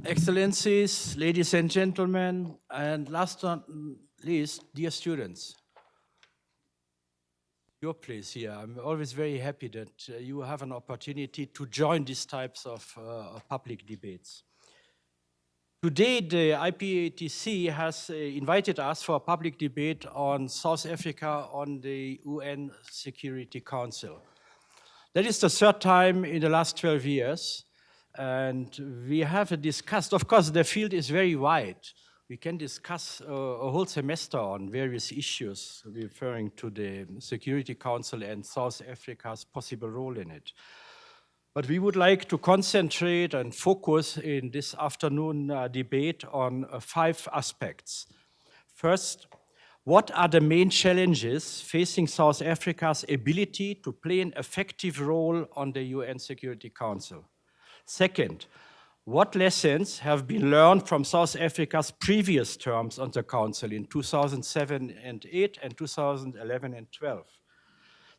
Excellencies, ladies and gentlemen, and last but not least, dear students. Your place here. I'm always very happy that you have an opportunity to join these types of public debates. Today, the IPATC has invited us for a public debate on South Africa on the UN Security Council. That is the third time in the last 12 years. And we have discussed, of course, the field is very wide. We can discuss a whole semester on various issues referring to the Security Council and South Africa's possible role in it. But we would like to concentrate and focus in this afternoon debate on 5 aspects. First, what are the main challenges facing South Africa's ability to play an effective role on the UN Security Council? Second, what lessons have been learned from South Africa's previous terms on the Council in 2007 and 8 and 2011 and 12?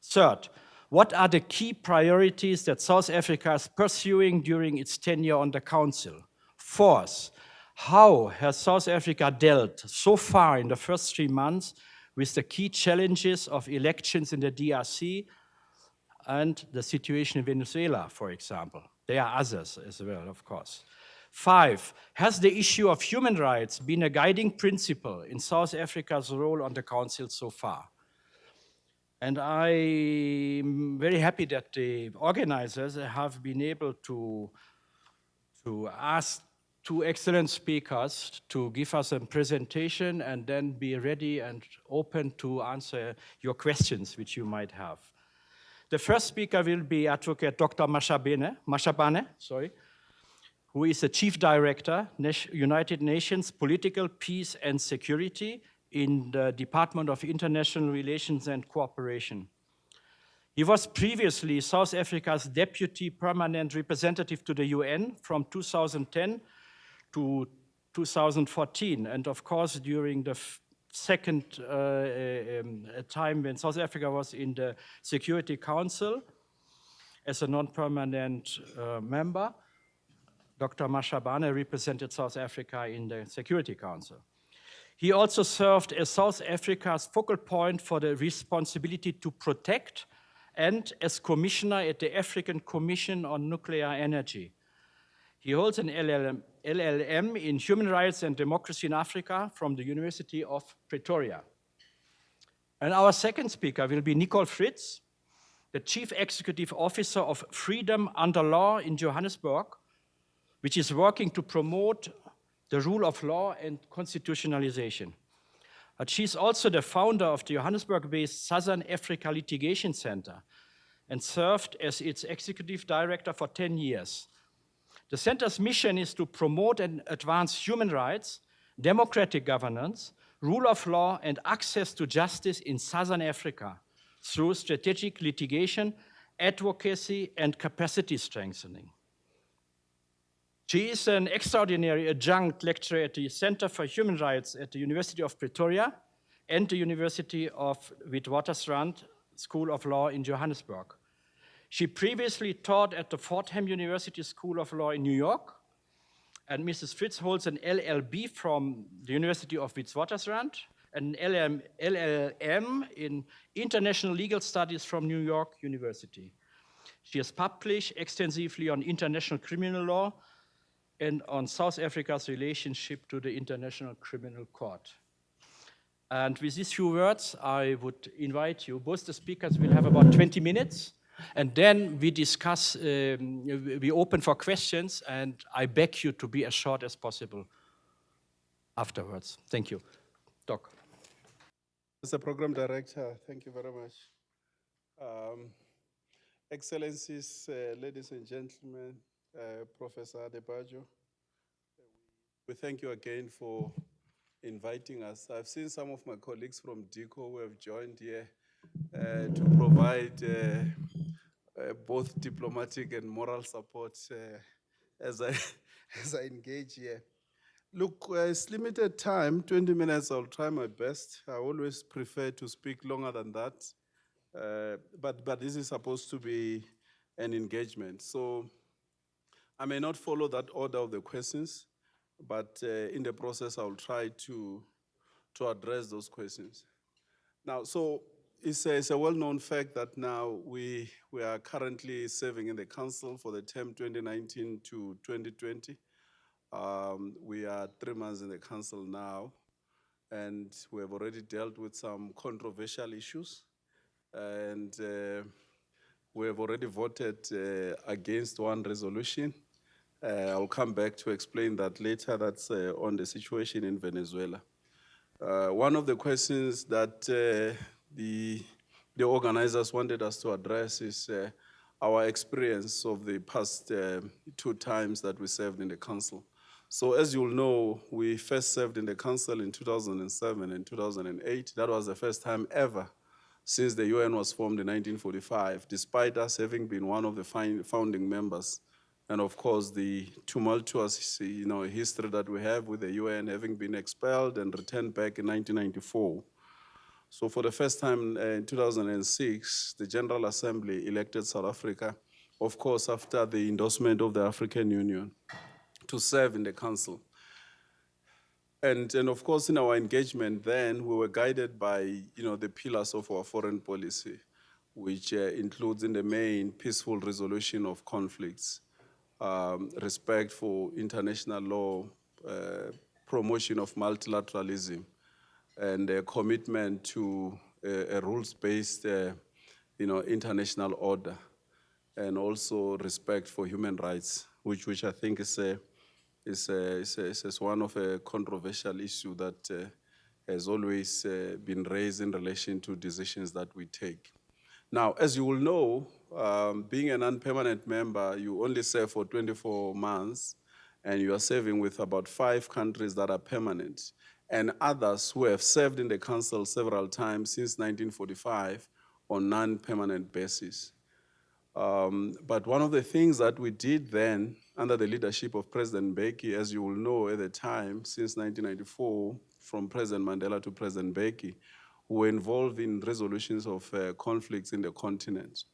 Third, what are the key priorities that South Africa is pursuing during its tenure on the Council? Fourth, how has South Africa dealt so far in the first 3 months with the key challenges of elections in the DRC and the situation in Venezuela, for example? There are others as well, of course. 5, has the issue of human rights been a guiding principle in South Africa's role on the Council so far? And I'm very happy that the organizers have been able to ask 2 excellent speakers to give us a presentation and then be ready and open to answer your questions which you might have. The first speaker will be Advocate Dr. Mashabane, who is the Chief Director, United Nations Political Peace and Security in the Department of International Relations and Cooperation. He was previously South Africa's Deputy Permanent Representative to the UN from 2010 to 2014, and of course during the second time when South Africa was in the Security Council as a non-permanent member, Dr. Mashabane represented South Africa in the Security Council. He also served as South Africa's focal point for the responsibility to protect and as commissioner at the African Commission on Nuclear Energy. He holds an LLM in Human Rights and Democracy in Africa from the University of Pretoria. And our second speaker will be Nicole Fritz, the Chief Executive Officer of Freedom Under Law in Johannesburg, which is working to promote the rule of law and constitutionalization. But she's also the founder of the Johannesburg-based Southern Africa Litigation Center and served as its executive director for 10 years. The center's mission is to promote and advance human rights, democratic governance, rule of law, and access to justice in Southern Africa through strategic litigation, advocacy, and capacity strengthening. She is an extraordinary adjunct lecturer at the Center for Human Rights at the University of Pretoria and the University of Witwatersrand School of Law in Johannesburg. She previously taught at the Fordham University School of Law in New York, and Mrs. Fritz holds an LLB from the University of Witwatersrand, an LLM in International Legal Studies from New York University. She has published extensively on international criminal law and on South Africa's relationship to the International Criminal Court. And with these few words, I would invite you, both the speakers will have about 20 minutes, and then we discuss, we open for questions, and I beg you to be as short as possible afterwards. Thank you. Doc. As a program director, thank you very much. Excellencies, ladies and gentlemen, Professor Adebayo, we thank you again for inviting us. I've seen some of my colleagues from DICO who have joined here to provide both diplomatic and moral support as I engage here. Look, it's limited time, 20 minutes, I'll try my best. I always prefer to speak longer than that, but this is supposed to be an engagement. So I may not follow that order of the questions. but in the process, I'll try to address those questions. Now, so it's a well-known fact that now we are currently serving in the council for the term 2019 to 2020. We are 3 months in the council now, and we have already dealt with some controversial issues, and we have already voted against one resolution. I'll come back to explain that later. That's on the situation in Venezuela. One of the questions that the organizers wanted us to address is our experience of the past 2 times that we served in the council. So as you'll know, we first served in the council in 2007 and 2008. That was the first time ever since the UN was formed in 1945, despite us having been one of the founding members. And of course, the tumultuous history that we have with the UN having been expelled and returned back in 1994. So for the first time in 2006, the General Assembly elected South Africa, of course, after the endorsement of the African Union, to serve in the council. And of course, in our engagement then, we were guided by the pillars of our foreign policy, which includes in the main peaceful resolution of conflicts, respect for international law, promotion of multilateralism, and a commitment to a rules-based international order, and also respect for human rights, which I think is one of a controversial issue that has always been raised in relation to decisions that we take. Now, as you will know, being a non-permanent member, you only serve for 24 months, and you are serving with about 5 countries that are permanent, and others who have served in the council several times since 1945 on non-permanent basis. But one of the things that we did then, under the leadership of President Mbeki, as you will know at the time, since 1994, from President Mandela to President Mbeki, who were involved in resolutions of conflicts in the continent.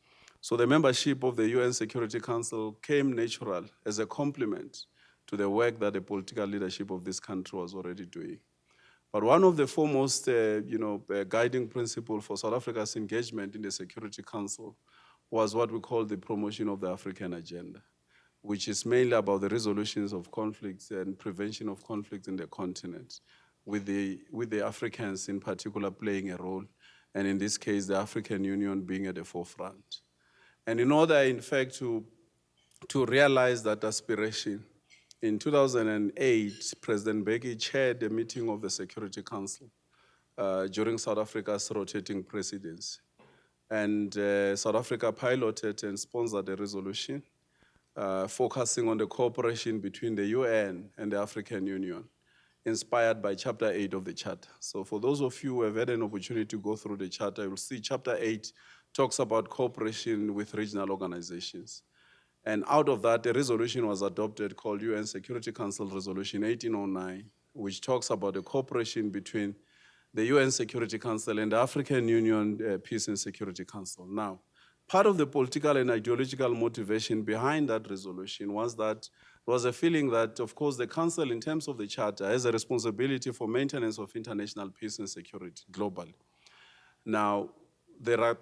So the membership of the UN Security Council came natural as a complement to the work that the political leadership of this country was already doing. But one of the foremost guiding principles for South Africa's engagement in the Security Council was what we call the promotion of the African agenda, which is mainly about the resolutions of conflicts and prevention of conflicts in the continent, with the Africans in particular playing a role, and in this case, the African Union being at the forefront. And in order, in fact, to realize that aspiration, in 2008, President Mbeki chaired a meeting of the Security Council during South Africa's rotating presidency. And South Africa piloted and sponsored a resolution focusing on the cooperation between the UN and the African Union, inspired by Chapter 8 of the Charter. So for those of you who have had an opportunity to go through the Charter, you'll see Chapter 8 talks about cooperation with regional organizations. And out of that, a resolution was adopted called UN Security Council Resolution 1809, which talks about the cooperation between the UN Security Council and the African Union Peace and Security Council. Now, part of the political and ideological motivation behind that resolution was that there was a feeling that, of course, the Council, in terms of the Charter, has a responsibility for maintenance of international peace and security globally. Now, there are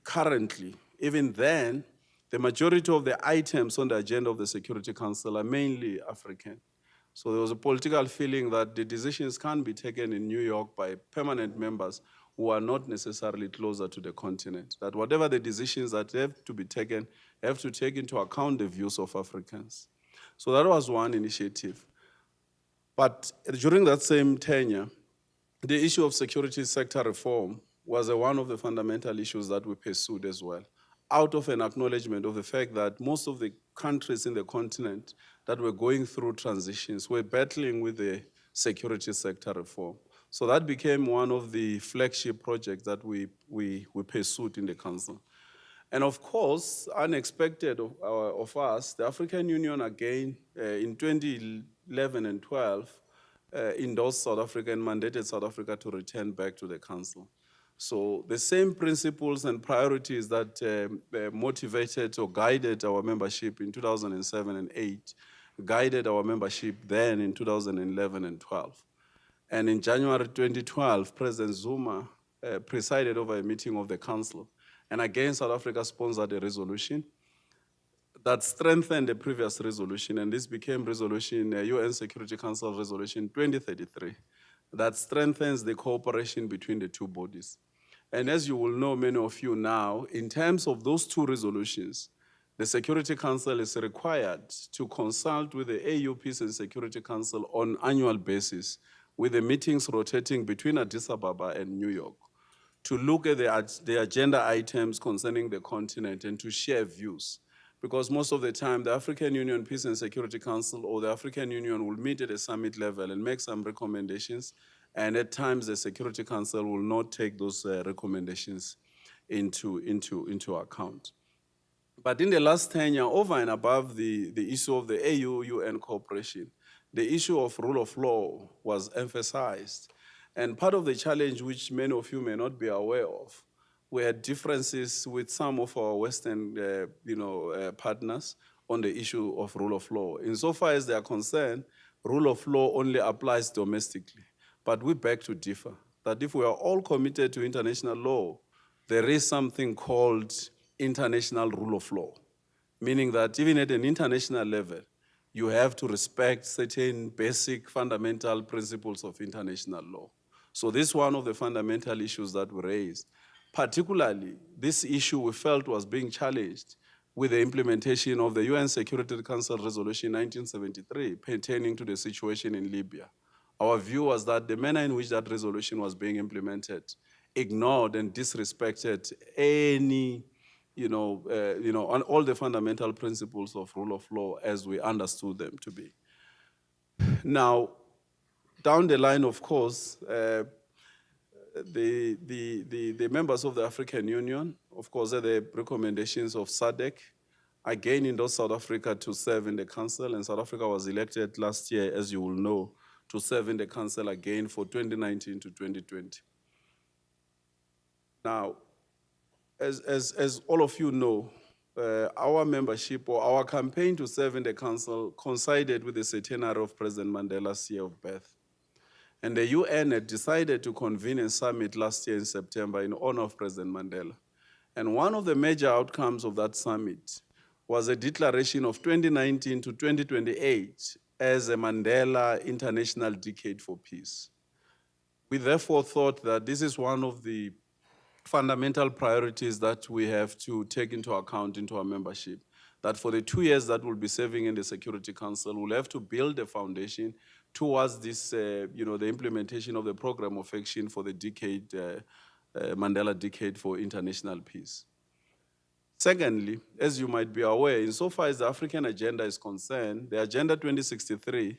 currently, even then, the majority of the items on the agenda of the Security Council are mainly African. So there was a political feeling that the decisions can't be taken in New York by permanent members who are not necessarily closer to the continent. That whatever the decisions that have to be taken have to take into account the views of Africans. So that was one initiative. But during that same tenure, the issue of security sector reform was one of the fundamental issues that we pursued as well, out of an acknowledgement of the fact that most of the countries in the continent that were going through transitions were battling with the security sector reform. So that became one of the flagship projects that we pursued in the Council. And of course, unexpected of us, the African Union again, in 2011 and 12, endorsed South Africa and mandated South Africa to return back to the Council. So the same principles and priorities that motivated or guided our membership in 2007 and 8 guided our membership then in 2011 and 12. And in January 2012, President Zuma presided over a meeting of the council. And again, South Africa sponsored a resolution that strengthened the previous resolution, and this became UN Security Council Resolution 2033, that strengthens the cooperation between the two bodies. And as you will know, many of you now, in terms of those two resolutions, the Security Council is required to consult with the AU Peace and Security Council on annual basis, with the meetings rotating between Addis Ababa and New York, to look at the agenda items concerning the continent and to share views. Because most of the time, the African Union Peace and Security Council or the African Union will meet at a summit level and make some recommendations, and at times the Security Council will not take those recommendations into account. But in the last tenure, over and above the issue of the AU-UN cooperation, the issue of rule of law was emphasized. And part of the challenge, which many of you may not be aware of, we had differences with some of our Western partners on the issue of rule of law. Insofar as they are concerned, rule of law only applies domestically. But we beg to differ, that if we are all committed to international law, there is something called international rule of law, meaning that even at an international level, you have to respect certain basic fundamental principles of international law. So this is one of the fundamental issues that we raised. Particularly, this issue we felt was being challenged with the implementation of the UN Security Council Resolution 1973 pertaining to the situation in Libya. Our view was that the manner in which that resolution was being implemented ignored and disrespected any, on all the fundamental principles of rule of law as we understood them to be. Now, down the line, of course, the members of the African Union, of course, are the recommendations of SADC, again endorsed South Africa to serve in the council, and South Africa was elected last year, as you will know, to serve in the council again for 2019 to 2020. Now, as all of you know, our membership or our campaign to serve in the council coincided with the centenary of President Mandela's year of birth. And the UN had decided to convene a summit last year in September in honor of President Mandela. And one of the major outcomes of that summit was a declaration of 2019 to 2028 as a Mandela International Decade for Peace. We therefore thought that this is one of the fundamental priorities that we have to take into account into our membership, that for the 2 years that we'll be serving in the Security Council, we'll have to build a foundation towards this, the implementation of the program of action for the decade, Mandela Decade for International Peace. Secondly, as you might be aware, insofar as the African agenda is concerned, the Agenda 2063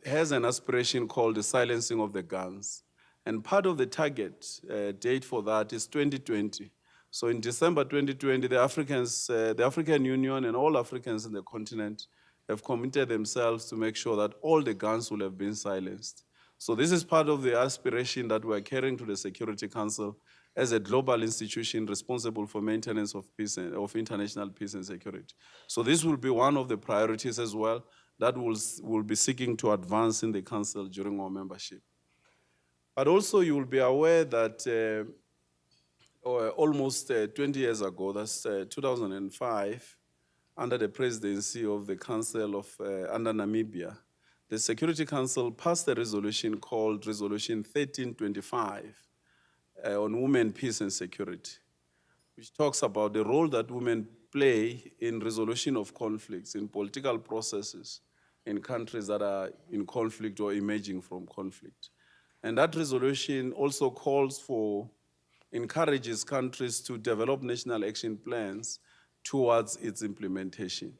has an aspiration called the silencing of the guns. And part of the target date for that is 2020. So in December 2020, the African Union and all Africans in the continent have committed themselves to make sure that all the guns will have been silenced. So this is part of the aspiration that we're carrying to the Security Council as a global institution responsible for maintenance of peace and of international peace and security. So this will be one of the priorities as well that we'll be seeking to advance in the Council during our membership. But also you will be aware that almost 20 years ago, that's 2005, under the presidency of the Council of, under Namibia, the Security Council passed a resolution called Resolution 1325 on women, peace and security, which talks about the role that women play in resolution of conflicts, in political processes in countries that are in conflict or emerging from conflict. And that resolution also calls for, encourages countries to develop national action plans towards its implementation.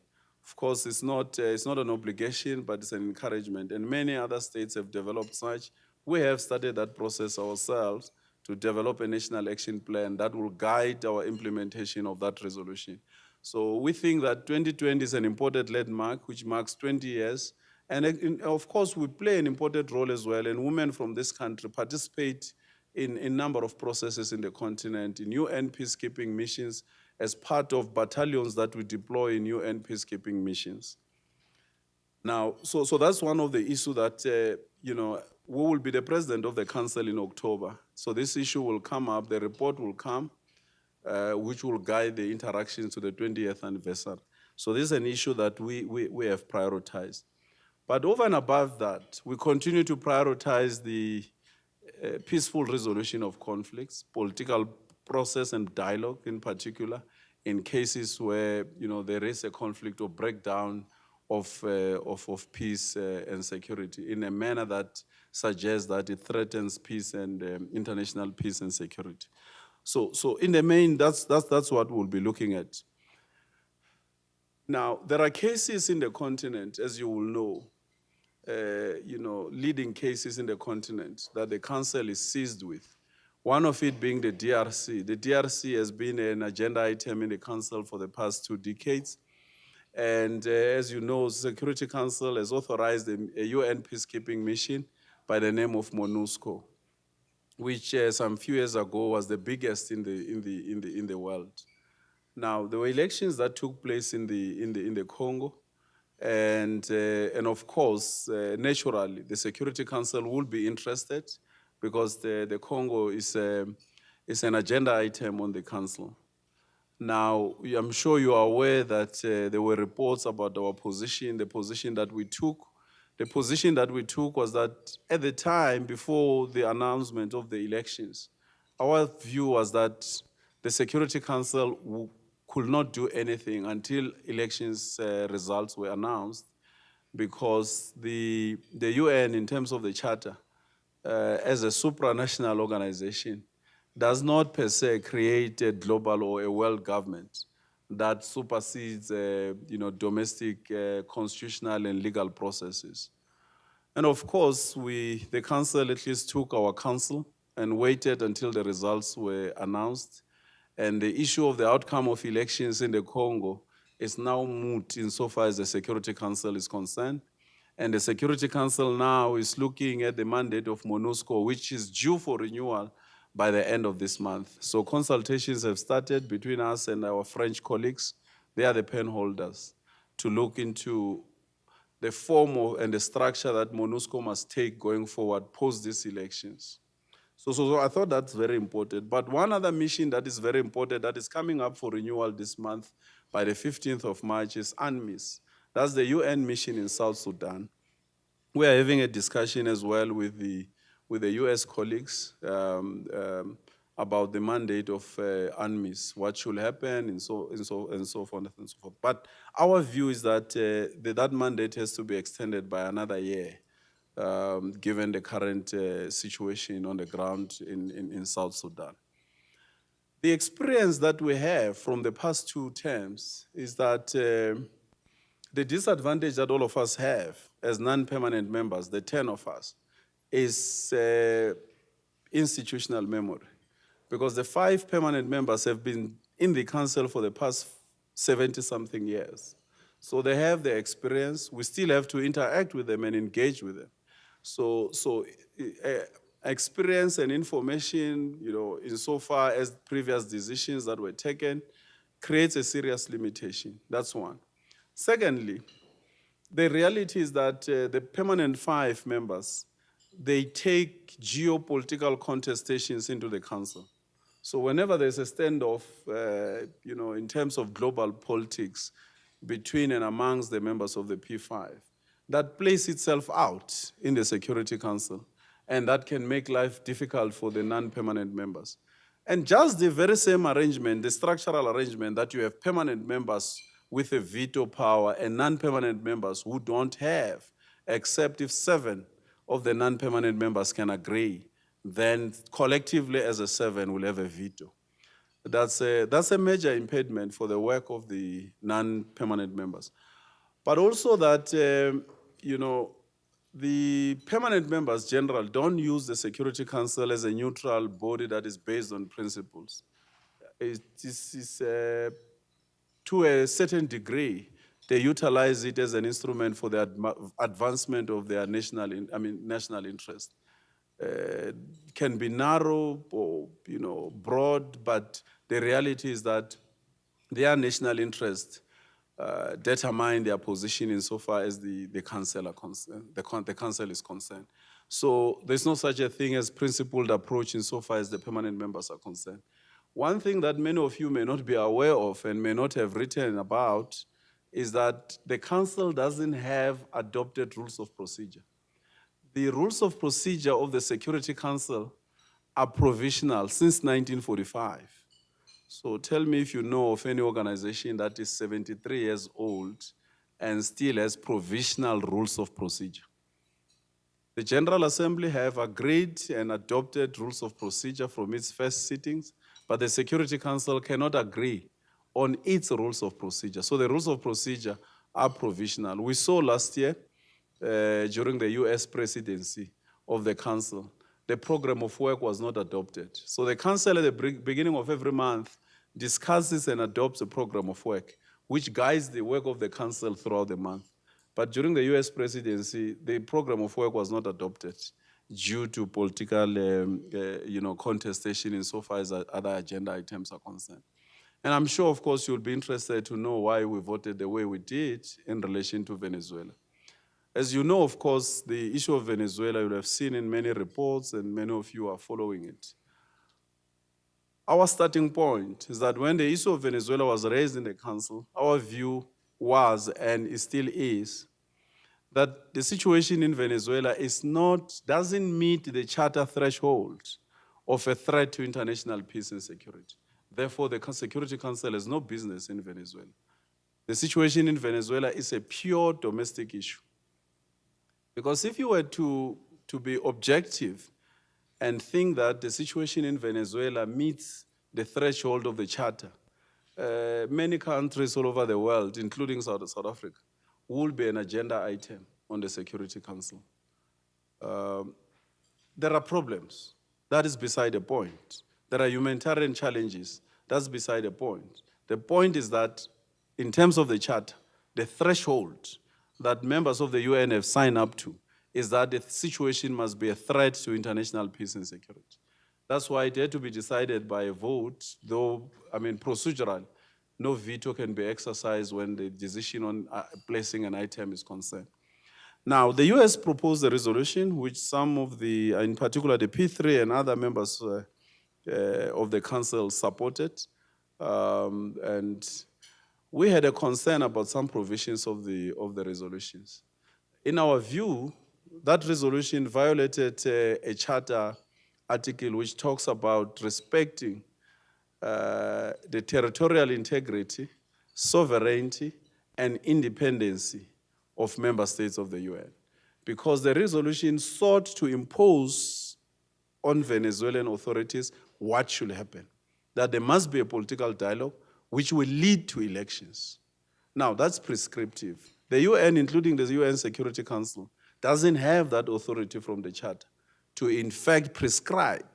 Of course, it's not an obligation, but it's an encouragement. And many other states have developed such. We have started that process ourselves to develop a national action plan that will guide our implementation of that resolution. So we think that 2020 is an important landmark, which marks 20 years. And of course, we play an important role as well, and women from this country participate in a number of processes in the continent, in UN peacekeeping missions, as part of battalions that we deploy in UN peacekeeping missions. Now, so that's one of the issues that, we will be the president of the council in October. So this issue will come up, the report will come, which will guide the interactions to the 20th anniversary. So this is an issue that we have prioritized. But over and above that, we continue to prioritize the peaceful resolution of conflicts, political process and dialogue in particular, in cases where there is a conflict or breakdown of peace and security in a manner that suggests that it threatens peace and international peace and security. So in the main, that's what we'll be looking at. Now, there are cases in the continent, as you will know, leading cases in the continent that the council is seized with. One of it being the DRC. The DRC has been an agenda item in the council for the past 2 decades. And as you know, Security Council has authorized a UN peacekeeping mission by the name of MONUSCO, which some few years ago was the biggest in the world. Now, there were elections that took place in the Congo, and of course, naturally, the Security Council will be interested because the Congo is an agenda item on the council. Now, I'm sure you are aware that there were reports about our position, the position that we took. The position that we took was that at the time before the announcement of the elections, our view was that the Security Council could not do anything until elections results were announced, because the UN, in terms of the charter, as a supranational organization, does not per se create a global or a world government that supersedes domestic constitutional and legal processes. And of course, the council at least took our counsel and waited until the results were announced. And the issue of the outcome of elections in the Congo is now moot insofar as the Security Council is concerned. And the Security Council now is looking at the mandate of MONUSCO, which is due for renewal by the end of this month. So consultations have started between us and our French colleagues. They are the pen holders to look into the form and the structure that MONUSCO must take going forward post these elections. So I thought that's very important. But one other mission that is very important that is coming up for renewal this month by the 15th of March is UNMISS. That's the UN mission in South Sudan. We are having a discussion as well with the US colleagues about the mandate of UNMISS, what should happen, and so forth and so forth. But our view is that that mandate has to be extended by another year, given the current situation on the ground in South Sudan. The experience that we have from the past 2 terms is that the disadvantage that all of us have as non-permanent members, the 10 of us, is institutional memory. Because the 5 permanent members have been in the council for the past 70-something years. So they have the experience. We still have to interact with them and engage with them. So experience and information, insofar as previous decisions that were taken, creates a serious limitation. That's one. Secondly, the reality is that the permanent 5 members, they take geopolitical contestations into the council. So whenever there's a standoff, in terms of global politics between and amongst the members of the P5, that plays itself out in the Security Council, and that can make life difficult for the non-permanent members. And just the very same arrangement, the structural arrangement that you have permanent members with a veto power and non-permanent members who don't have, except if 7 of the non-permanent members can agree, then collectively as a 7 will have a veto. That's a major impediment for the work of the non-permanent members. But also that, the permanent members generally don't use the Security Council as a neutral body that is based on principles. It is to a certain degree, they utilize it as an instrument for the advancement of their national interest. Can be narrow or broad, but the reality is that their national interest determine their position insofar as the council are concerned, the council is concerned. So there's no such a thing as principled approach insofar as the permanent members are concerned. One thing that many of you may not be aware of and may not have written about is that the council doesn't have adopted rules of procedure. The rules of procedure of the Security Council are provisional since 1945. So tell me if you know of any organization that is 73 years old and still has provisional rules of procedure. The General Assembly have agreed and adopted rules of procedure from its first sittings, but the Security Council cannot agree on its rules of procedure. So the rules of procedure are provisional. We saw last year, during the US presidency of the Council, the program of work was not adopted. So the Council at the beginning of every month discusses and adopts a program of work, which guides the work of the Council throughout the month. But during the US presidency, the program of work was not adopted due to political contestation insofar as other agenda items are concerned. And I'm sure, of course, you'll be interested to know why we voted the way we did in relation to Venezuela. As you know, of course, the issue of Venezuela, you'll have seen in many reports and many of you are following it. Our starting point is that when the issue of Venezuela was raised in the Council, our view was, and it still is, that the situation in Venezuela doesn't meet the charter threshold of a threat to international peace and security. Therefore, the Security Council has no business in Venezuela. The situation in Venezuela is a pure domestic issue. Because if you were to be objective and think that the situation in Venezuela meets the threshold of the charter, many countries all over the world, including South Africa, will be an agenda item on the Security Council. There are problems. That is beside the point. There are humanitarian challenges. That's beside the point. The point is that in terms of the charter, the threshold that members of the UN have signed up to is that the situation must be a threat to international peace and security. That's why it had to be decided by a vote, though, procedural. No veto can be exercised when the decision on placing an item is concerned. Now, the US proposed a resolution which some of the, in particular the P3 and other members of the Council supported. And we had a concern about some provisions of the resolutions. In our view, that resolution violated a charter article which talks about respecting the territorial integrity, sovereignty, and independency of member states of the UN. Because the resolution sought to impose on Venezuelan authorities what should happen. That there must be a political dialogue which will lead to elections. Now, that's prescriptive. The UN, including the UN Security Council, doesn't have that authority from the charter to, in fact, prescribe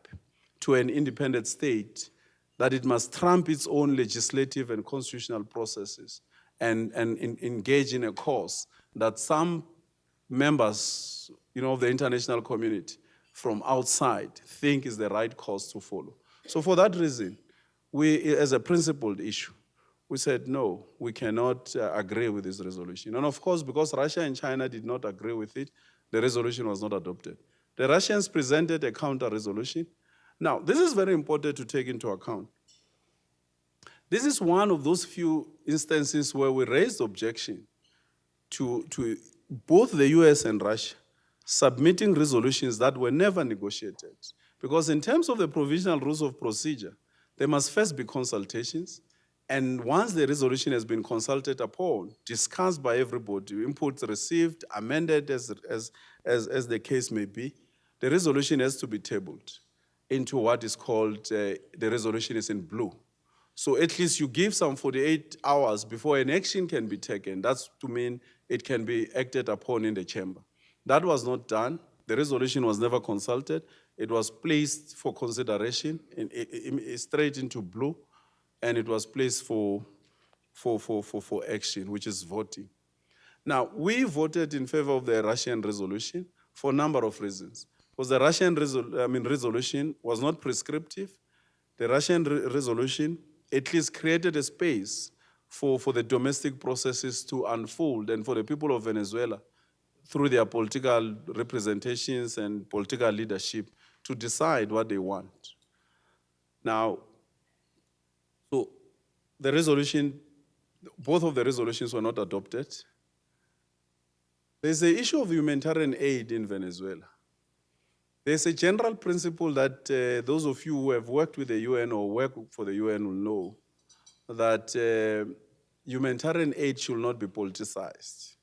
to an independent state that it must trump its own legislative and constitutional processes and engage in a course that some members of the international community from outside think is the right course to follow. So for that reason, we, as a principled issue, we said, no, we cannot agree with this resolution. And of course, because Russia and China did not agree with it, the resolution was not adopted. The Russians presented a counter-resolution. Now, this is very important to take into account. This is one of those few instances where we raised objection to both the US and Russia submitting resolutions that were never negotiated. Because in terms of the provisional rules of procedure, there must first be consultations. And once the resolution has been consulted upon, discussed by everybody, inputs received, amended as the case may be, the resolution has to be tabled into what is called, the resolution is in blue. So at least you give some 48 hours before an action can be taken. That's to mean it can be acted upon in the chamber. That was not done. The resolution was never consulted. It was placed for consideration straight into blue, and it was placed for action, which is voting. Now, we voted in favor of the Russian resolution for a number of reasons. Because the Russian resolution was not prescriptive. The Russian resolution at least created a space for the domestic processes to unfold and for the people of Venezuela, through their political representations and political leadership, to decide what they want. Now, so the resolution, both of the resolutions were not adopted. There's the issue of humanitarian aid in Venezuela. There's a general principle that those of you who have worked with the UN or work for the UN will know that humanitarian aid should not be politicized.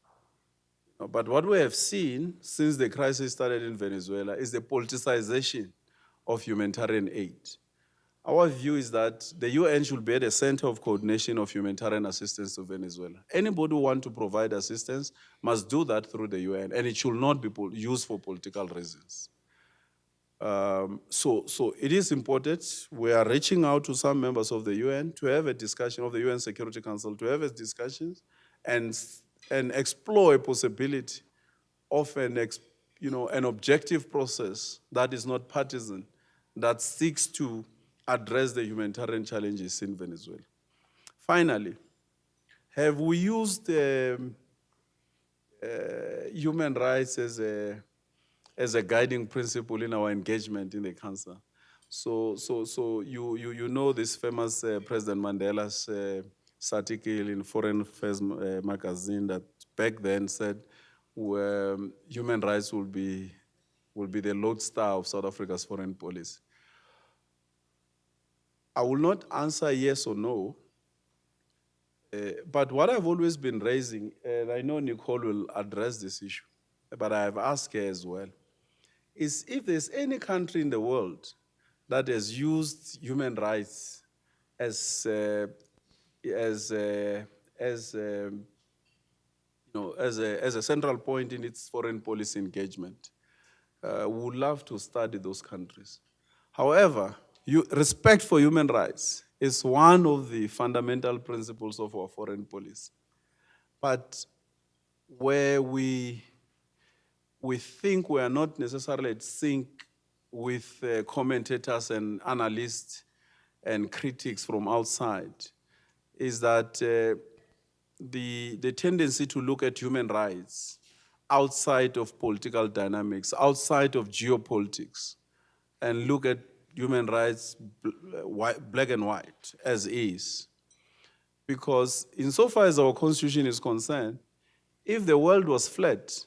But what we have seen since the crisis started in Venezuela is the politicization of humanitarian aid. Our view is that the UN should be at the center of coordination of humanitarian assistance to Venezuela. Anybody who wants to provide assistance must do that through the UN, and it should not be used for political reasons. So it is important. We are reaching out to some members of the UN to have a discussion, of the UN Security Council, to have a discussion and explore a possibility of an objective process that is not partisan, that seeks to address the humanitarian challenges in Venezuela. Finally, have we used human rights as a guiding principle in our engagement in the Council? So you know this famous President Mandela's article in Foreign Affairs magazine that back then said human rights will be the lodestar of South Africa's foreign policy. I will not answer yes or no, but what I've always been raising, and I know Nicole will address this issue, but I have asked her as well, is if there's any country in the world that has used human rights as a central point in its foreign policy engagement, we would love to study those countries. However, respect for human rights is one of the fundamental principles of our foreign policy. But where we think we are not necessarily at sync with commentators and analysts and critics from outside is that the tendency to look at human rights outside of political dynamics, outside of geopolitics, and look at human rights black and white as is. Because insofar as our constitution is concerned, if the world was flat,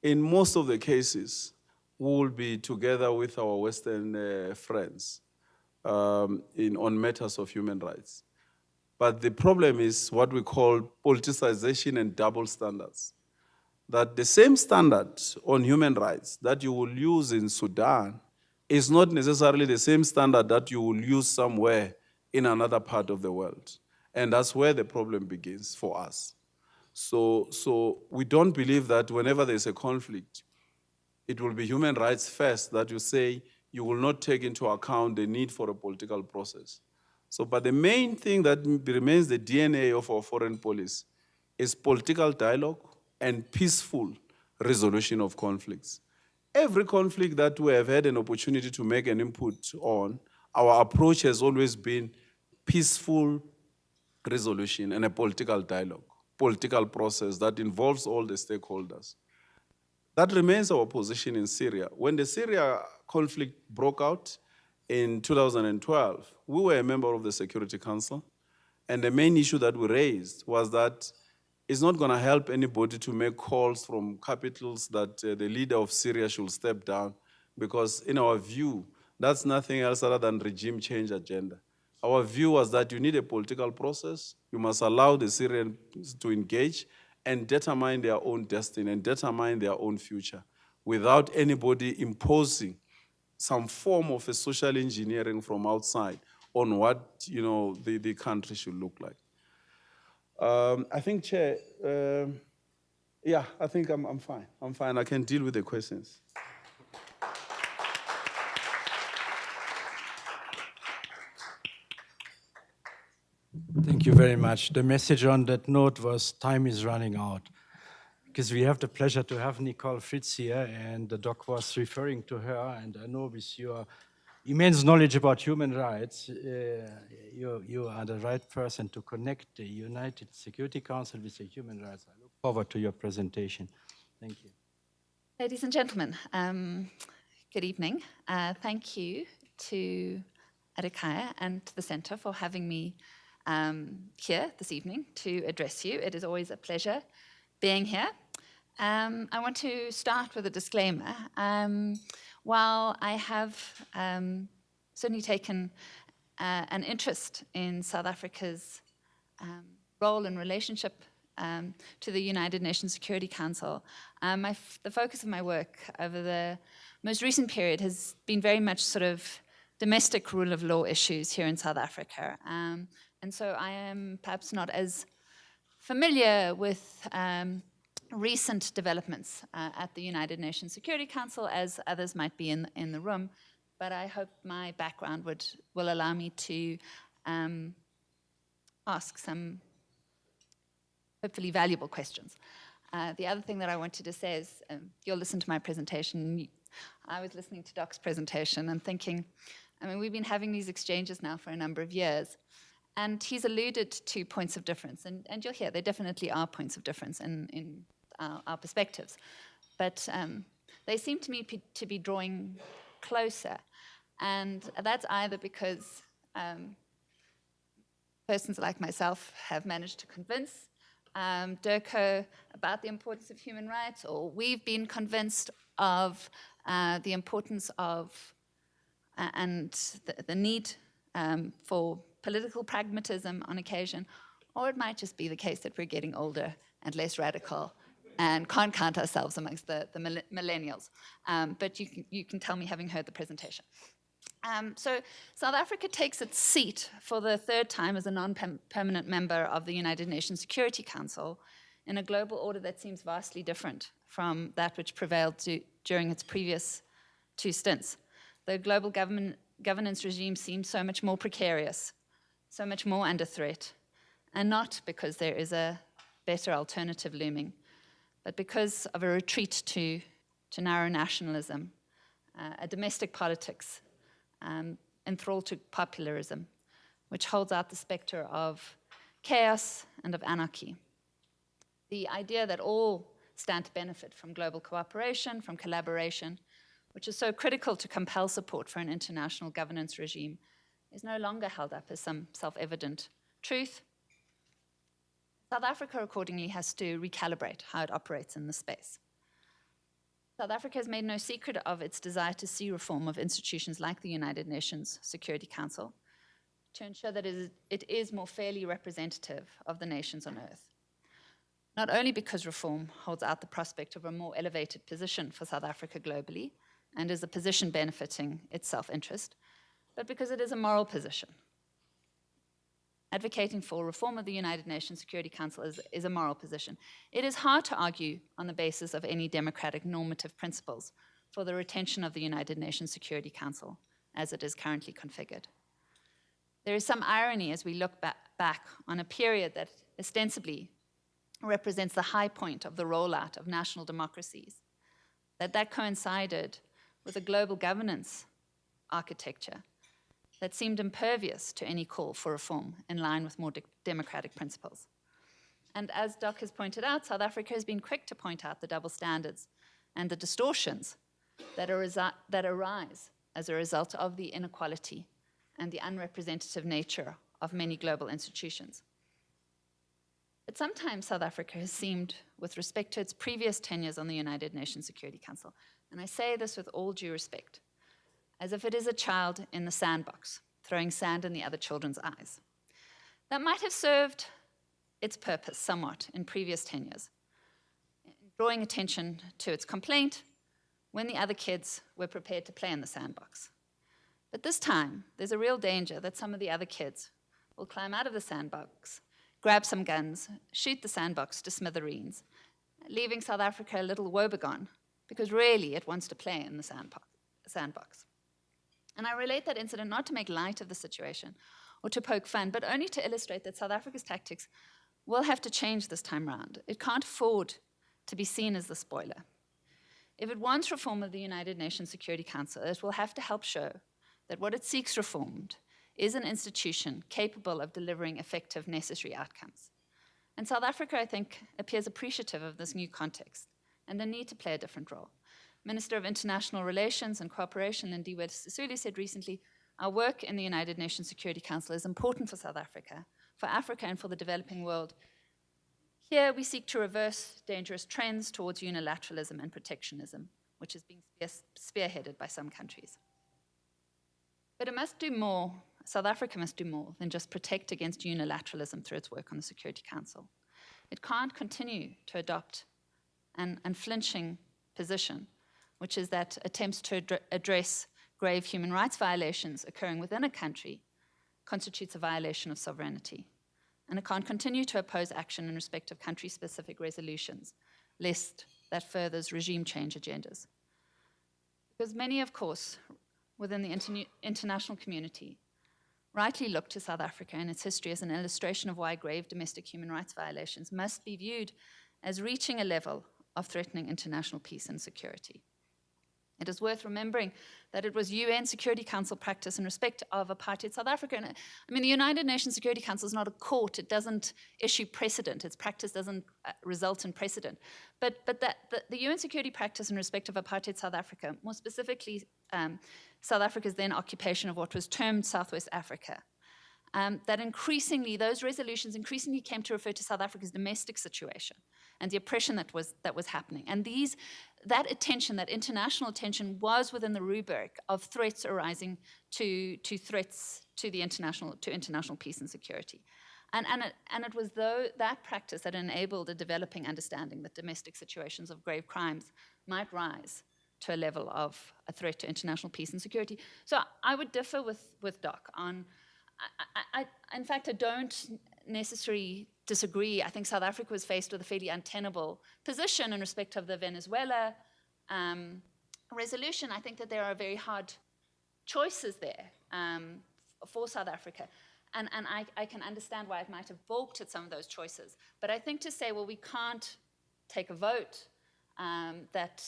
in most of the cases, we will be together with our Western friends on matters of human rights. But the problem is what we call politicization and double standards. That the same standard on human rights that you will use in Sudan is not necessarily the same standard that you will use somewhere in another part of the world. And that's where the problem begins for us. So we don't believe that whenever there's a conflict, it will be human rights first that you say you will not take into account the need for a political process. But the main thing that remains the DNA of our foreign policy is political dialogue and peaceful resolution of conflicts. Every conflict that we have had an opportunity to make an input on, our approach has always been peaceful resolution and a political dialogue, political process that involves all the stakeholders. That remains our position in Syria. When the Syria conflict broke out in 2012, we were a member of the Security Council, and the main issue that we raised was that it's not going to help anybody to make calls from capitals that the leader of Syria should step down, because in our view, that's nothing else other than regime change agenda. Our view was that you need a political process. You must allow the Syrians to engage and determine their own destiny and determine their own future without anybody imposing some form of a social engineering from outside on what the country should look like. I think, Chair, I think I'm fine. I'm fine. I can deal with the questions. Thank you very much. The message on that note was time is running out, because we have the pleasure to have Nicole Fritz here, and the doc was referring to her, and I know with your immense knowledge about human rights. You are the right person to connect the United Security Council with the human rights. I look forward to your presentation. Thank you. Ladies and gentlemen, good evening. Thank you to Adekaya and to the Centre for having me here this evening to address you. It is always a pleasure being here. I want to start with a disclaimer. While I have certainly taken an interest in South Africa's role and relationship to the United Nations Security Council, the focus of my work over the most recent period has been very much sort of domestic rule of law issues here in South Africa. And so I am perhaps not as familiar with recent developments at the United Nations Security Council as others might be in the room, but I hope my background will allow me to ask some hopefully valuable questions. The other thing that I wanted to say is, you'll listen to my presentation. I was listening to Doc's presentation and thinking, I mean, we've been having these exchanges now for a number of years, and he's alluded to points of difference, and you'll hear there definitely are points of difference in our perspectives, but they seem to me to be drawing closer, and that's either because persons like myself have managed to convince Durko about the importance of human rights, or we've been convinced of the importance of and the need for political pragmatism on occasion, or it might just be the case that we're getting older and less radical and can't count ourselves amongst the millennials. But you can tell me having heard the presentation. So South Africa takes its seat for the third time as a non-permanent member of the United Nations Security Council in a global order that seems vastly different from that which prevailed during its previous two stints. The global governance regime seems so much more precarious, so much more under threat, and not because there is a better alternative looming, but because of a retreat to narrow nationalism, a domestic politics, enthralled to popularism, which holds out the specter of chaos and of anarchy. The idea that all stand to benefit from global cooperation, from collaboration, which is so critical to compel support for an international governance regime, is no longer held up as some self-evident truth. South Africa, accordingly, has to recalibrate how it operates in this space. South Africa has made no secret of its desire to see reform of institutions like the United Nations Security Council to ensure that it is more fairly representative of the nations on earth. Not only because reform holds out the prospect of a more elevated position for South Africa globally and is a position benefiting its self-interest, but because it is a moral position. Advocating for reform of the United Nations Security Council is a moral position. It is hard to argue on the basis of any democratic normative principles for the retention of the United Nations Security Council as it is currently configured. There is some irony as we look back on a period that ostensibly represents the high point of the rollout of national democracies, that coincided with a global governance architecture that seemed impervious to any call for reform in line with more democratic principles. And as Doc has pointed out, South Africa has been quick to point out the double standards and the distortions that arise as a result of the inequality and the unrepresentative nature of many global institutions. But sometimes South Africa has seemed, with respect to its previous tenures on the United Nations Security Council, and I say this with all due respect, as if it is a child in the sandbox, throwing sand in the other children's eyes. That might have served its purpose somewhat in previous tenures, drawing attention to its complaint when the other kids were prepared to play in the sandbox. But this time, there's a real danger that some of the other kids will climb out of the sandbox, grab some guns, shoot the sandbox to smithereens, leaving South Africa a little woebegone, because really it wants to play in the sandbox. And I relate that incident not to make light of the situation or to poke fun, but only to illustrate that South Africa's tactics will have to change this time round. It can't afford to be seen as the spoiler. If it wants reform of the United Nations Security Council, it will have to help show that what it seeks reformed is an institution capable of delivering effective, necessary outcomes. And South Africa, I think, appears appreciative of this new context and the need to play a different role. Minister of International Relations and Cooperation, Lindiwe Sisulu, said recently, our work in the United Nations Security Council is important for South Africa, and for the developing world. Here we seek to reverse dangerous trends towards unilateralism and protectionism, which is being spearheaded by some countries. But it must do more. South Africa must do more than just protect against unilateralism through its work on the Security Council. It can't continue to adopt an unflinching position, which is that attempts to address grave human rights violations occurring within a country constitutes a violation of sovereignty. And it can't continue to oppose action in respect of country-specific resolutions, lest that furthers regime change agendas. Because many, of course, within the international community rightly look to South Africa and its history as an illustration of why grave domestic human rights violations must be viewed as reaching a level of threatening international peace and security. It is worth remembering that it was UN Security Council practice in respect of apartheid South Africa. And I mean, the United Nations Security Council is not a court. It doesn't issue precedent. Its practice doesn't result in precedent. But the UN security practice in respect of apartheid South Africa, more specifically South Africa's then occupation of what was termed Southwest Africa, that increasingly, those resolutions increasingly came to refer to South Africa's domestic situation and the oppression that was happening. And that attention, that international attention, was within the rubric of threats arising to threats to international peace and security. And it was that practice that enabled a developing understanding that domestic situations of grave crimes might rise to a level of a threat to international peace and security. So I would differ with Doc on, in fact, I don't necessarily disagree. I think South Africa was faced with a fairly untenable position in respect of the Venezuela resolution. I think that there are very hard choices there for South Africa. And I can understand why it might have balked at some of those choices. But I think to say, well, we can't take a vote that,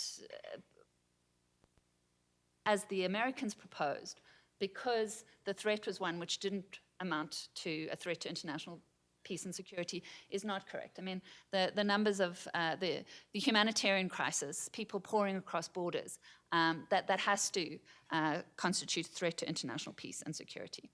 as the Americans proposed, because the threat was one which didn't amount to a threat to international peace and security, is not correct. I mean, the numbers of the humanitarian crisis, people pouring across borders, that has to constitute a threat to international peace and security.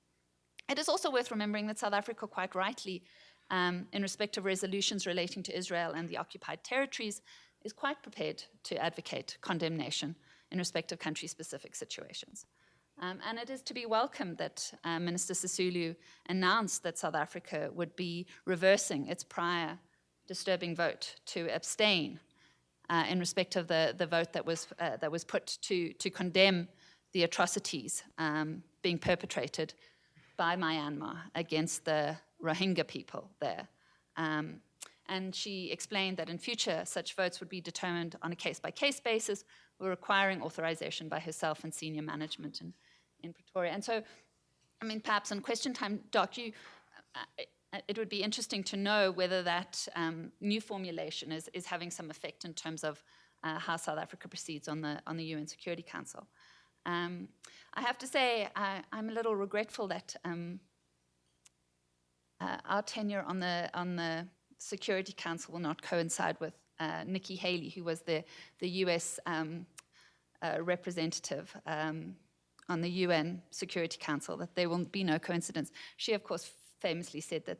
It is also worth remembering that South Africa, quite rightly, in respect of resolutions relating to Israel and the occupied territories, is quite prepared to advocate condemnation in respect of country-specific situations. And it is to be welcomed that Minister Sisulu announced that South Africa would be reversing its prior disturbing vote to abstain in respect of the vote that was put to condemn the atrocities being perpetrated by Myanmar against the Rohingya people there. And she explained that in future, such votes would be determined on a case-by-case basis, requiring authorization by herself and senior management in Pretoria. And so, I mean, perhaps in question time, Doc, it would be interesting to know whether that new formulation is having some effect in terms of how South Africa proceeds on the UN Security Council. I have to say, I'm a little regretful that our tenure on the Security Council will not coincide with Nikki Haley, who was the US representative on the UN Security Council, that there will be no coincidence. She, of course, famously said that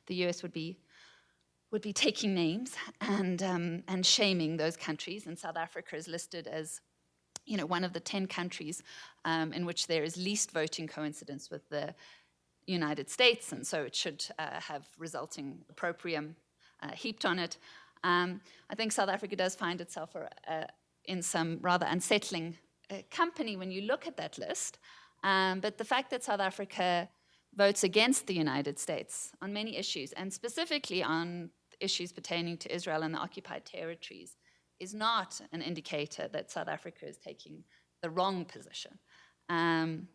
the US would be taking names and shaming those countries, and South Africa is listed as, you know, one of the 10 countries in which there is least voting coincidence with the United States, and so it should have resulting opprobrium heaped on it. I think South Africa does find itself in some rather unsettling company when you look at that list. But the fact that South Africa votes against the United States on many issues, and specifically on issues pertaining to Israel and the occupied territories, is not an indicator that South Africa is taking the wrong position. And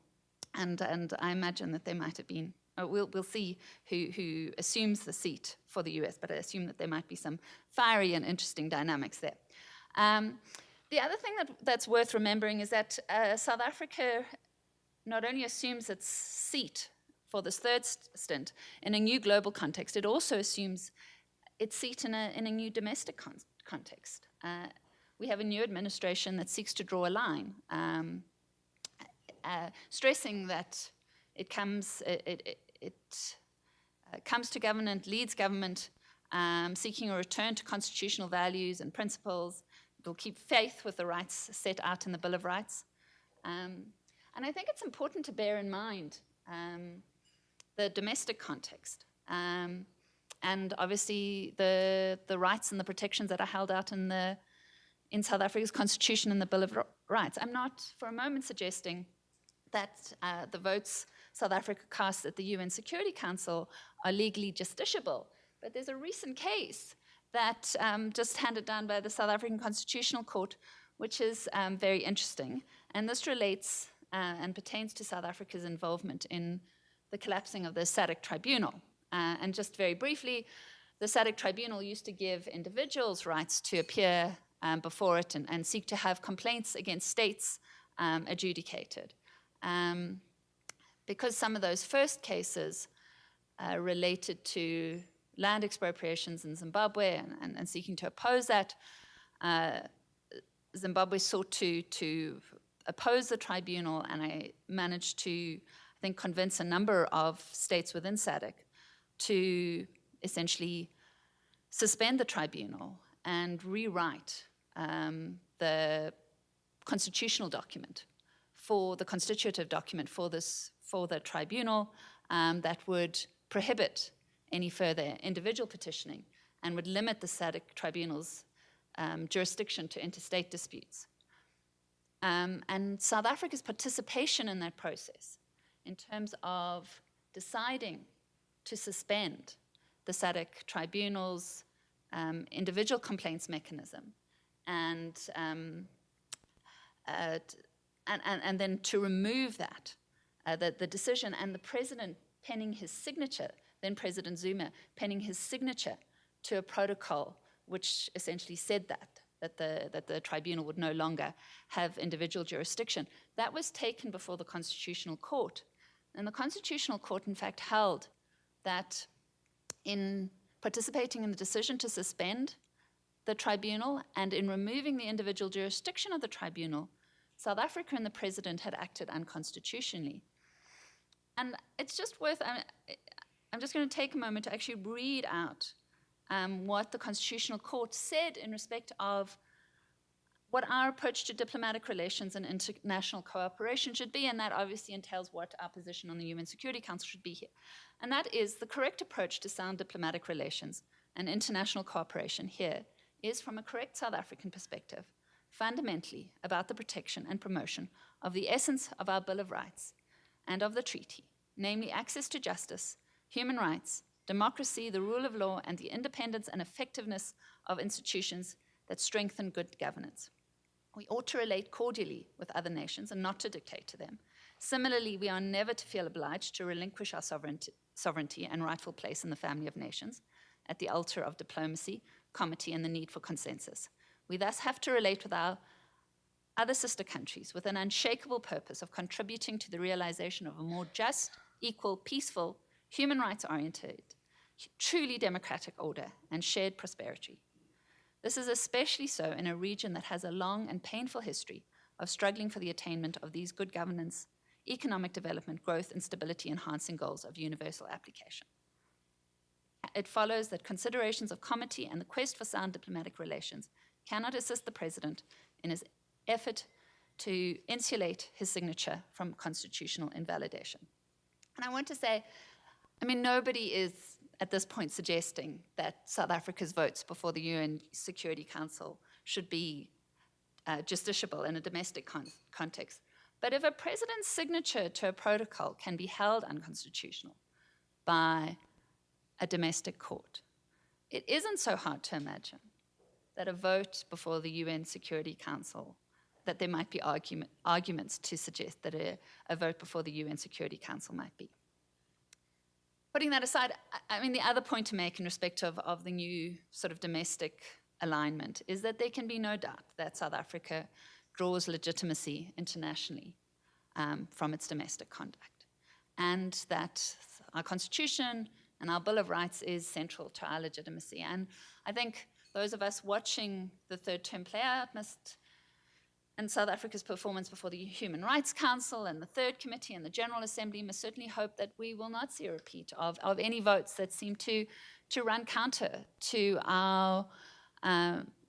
I imagine that there might have been, we'll see who assumes the seat for the US, but I assume that there might be some fiery and interesting dynamics there. The other thing that's worth remembering is that South Africa not only assumes its seat for this third stint in a new global context, it also assumes its seat in a new domestic context. We have a new administration that seeks to draw a line, stressing that it comes to government, leads government, seeking a return to constitutional values and principles. It will keep faith with the rights set out in the Bill of Rights. And I think it's important to bear in mind the domestic context, and obviously the rights and the protections that are held out in South Africa's Constitution and the Bill of Rights. I'm not for a moment suggesting that the votes South Africa cast at the UN Security Council are legally justiciable, but there's a recent case that just handed down by the South African Constitutional Court, which is very interesting, and this relates and pertains to South Africa's involvement in the collapsing of the SADC tribunal. And just very briefly, the SADC tribunal used to give individuals rights to appear before it and seek to have complaints against states adjudicated. Because some of those first cases related to land expropriations in Zimbabwe and seeking to oppose that, Zimbabwe sought to oppose the tribunal, and I managed to, I think, convince a number of states within SADC to essentially suspend the tribunal and rewrite the constitutional document for the constitutive document for the tribunal that would prohibit any further individual petitioning and would limit the SADC tribunal's jurisdiction to interstate disputes. And South Africa's participation in that process in terms of deciding to suspend the SADC tribunal's individual complaints mechanism and then to remove that, the decision, and the president penning his signature, then President Zuma penning his signature to a protocol which essentially said that the tribunal would no longer have individual jurisdiction. That was taken before the Constitutional Court. And the Constitutional Court, in fact, held that in participating in the decision to suspend the tribunal and in removing the individual jurisdiction of the tribunal, South Africa and the president had acted unconstitutionally. And it's just worth, I'm just going to take a moment to actually read out what the Constitutional Court said in respect of what our approach to diplomatic relations and international cooperation should be, and that obviously entails what our position on the UN Security Council should be here. And that is the correct approach to sound diplomatic relations and international cooperation here is, from a correct South African perspective, fundamentally about the protection and promotion of the essence of our Bill of Rights and of the treaty, namely access to justice, human rights, democracy, the rule of law, and the independence and effectiveness of institutions that strengthen good governance. We ought to relate cordially with other nations and not to dictate to them. Similarly, we are never to feel obliged to relinquish our sovereignty and rightful place in the family of nations at the altar of diplomacy, comity, and the need for consensus. We thus have to relate with our other sister countries with an unshakable purpose of contributing to the realization of a more just, equal, peaceful, human rights-oriented, truly democratic order and shared prosperity. This is especially so in a region that has a long and painful history of struggling for the attainment of these good governance, economic development, growth, and stability-enhancing goals of universal application. It follows that considerations of comity and the quest for sound diplomatic relations cannot assist the president in his effort to insulate his signature from constitutional invalidation. And I want to say, I mean, nobody is at this point suggesting that South Africa's votes before the UN Security Council should be justiciable in a domestic context. But if a president's signature to a protocol can be held unconstitutional by a domestic court, it isn't so hard to imagine that a vote before the UN Security Council, that there might be arguments to suggest that a vote before the UN Security Council might be. Putting that aside, I mean, the other point to make in respect of the new sort of domestic alignment is that there can be no doubt that South Africa draws legitimacy internationally from its domestic conduct. And that our Constitution and our Bill of Rights is central to our legitimacy. And I think those of us watching the third term play out and South Africa's performance before the Human Rights Council and the Third Committee and the General Assembly must certainly hope that we will not see a repeat of any votes that seem to run counter to our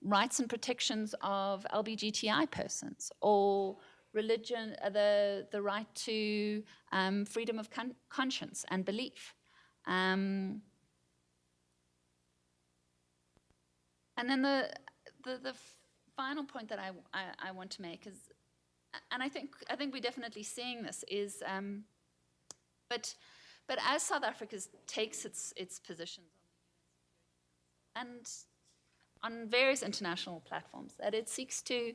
rights and protections of LGBTI persons, or religion, the right to freedom of conscience and belief. And then the final point that I want to make is, and I think we're definitely seeing this, is but as South Africa takes its positions and on various international platforms, that it seeks to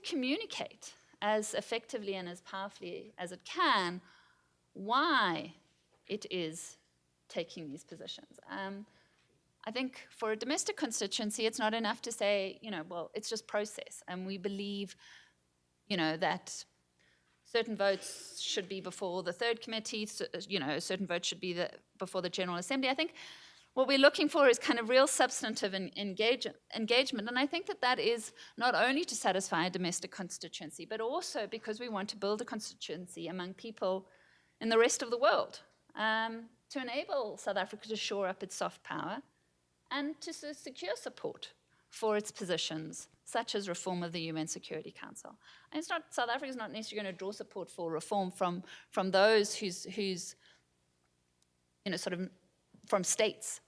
communicate as effectively and as powerfully as it can why it is taking these positions. I think for a domestic constituency, it's not enough to say, well, it's just process. And we believe, that certain votes should be before the Third Committee, certain votes should be before the General Assembly. I think what we're looking for is kind of real substantive engagement. And I think that is not only to satisfy a domestic constituency, but also because we want to build a constituency among people in the rest of the world, to enable South Africa to shore up its soft power and to secure support for its positions, such as reform of the UN Security Council. And South Africa is not necessarily going to draw support for reform from those who's from states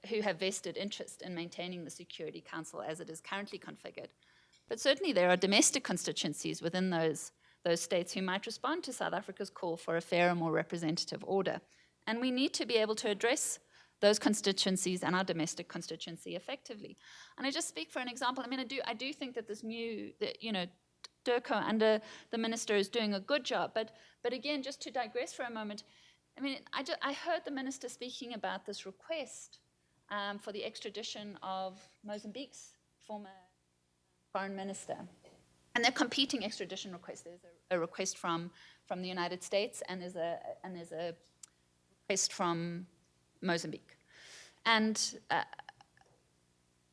who have vested interest in maintaining the Security Council as it is currently configured. But certainly there are domestic constituencies within those states who might respond to South Africa's call for a fairer, more representative order. And we need to be able to address those constituencies and our domestic constituency effectively. And I just speak for an example. I do think that this new, Durko under the minister is doing a good job. But again, just to digress for a moment, I heard the minister speaking about this request for the extradition of Mozambique's former foreign minister. And they're competing extradition requests. There's a request from the United States, and there's a request from Mozambique. And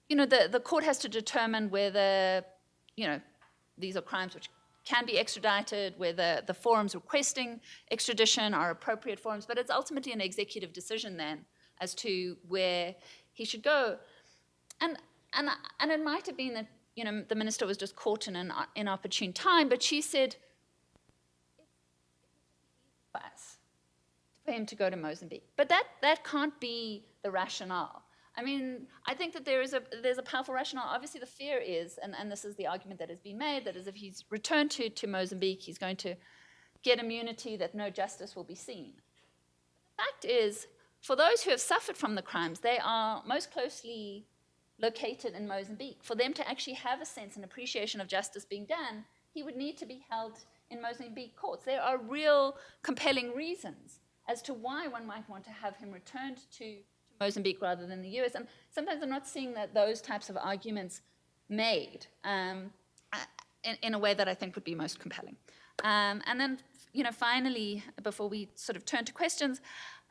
the court has to determine whether these are crimes which can be extradited, whether the forums requesting extradition are appropriate forums, but it's ultimately an executive decision then as to where he should go. And it might have been that the minister was just caught in an inopportune time, but she said for him to go to Mozambique. But that can't be the rationale. I think that there's a powerful rationale. Obviously, the fear is, and this is the argument that has been made, that is if he's returned to Mozambique, he's going to get immunity, that no justice will be seen. The fact is, for those who have suffered from the crimes, they are most closely located in Mozambique. For them to actually have a sense and appreciation of justice being done, he would need to be held in Mozambique courts. There are real compelling reasons as to why one might want to have him returned to Mozambique rather than the US. And sometimes I'm not seeing those types of arguments made in a way that I think would be most compelling. And then, finally, before we sort of turn to questions,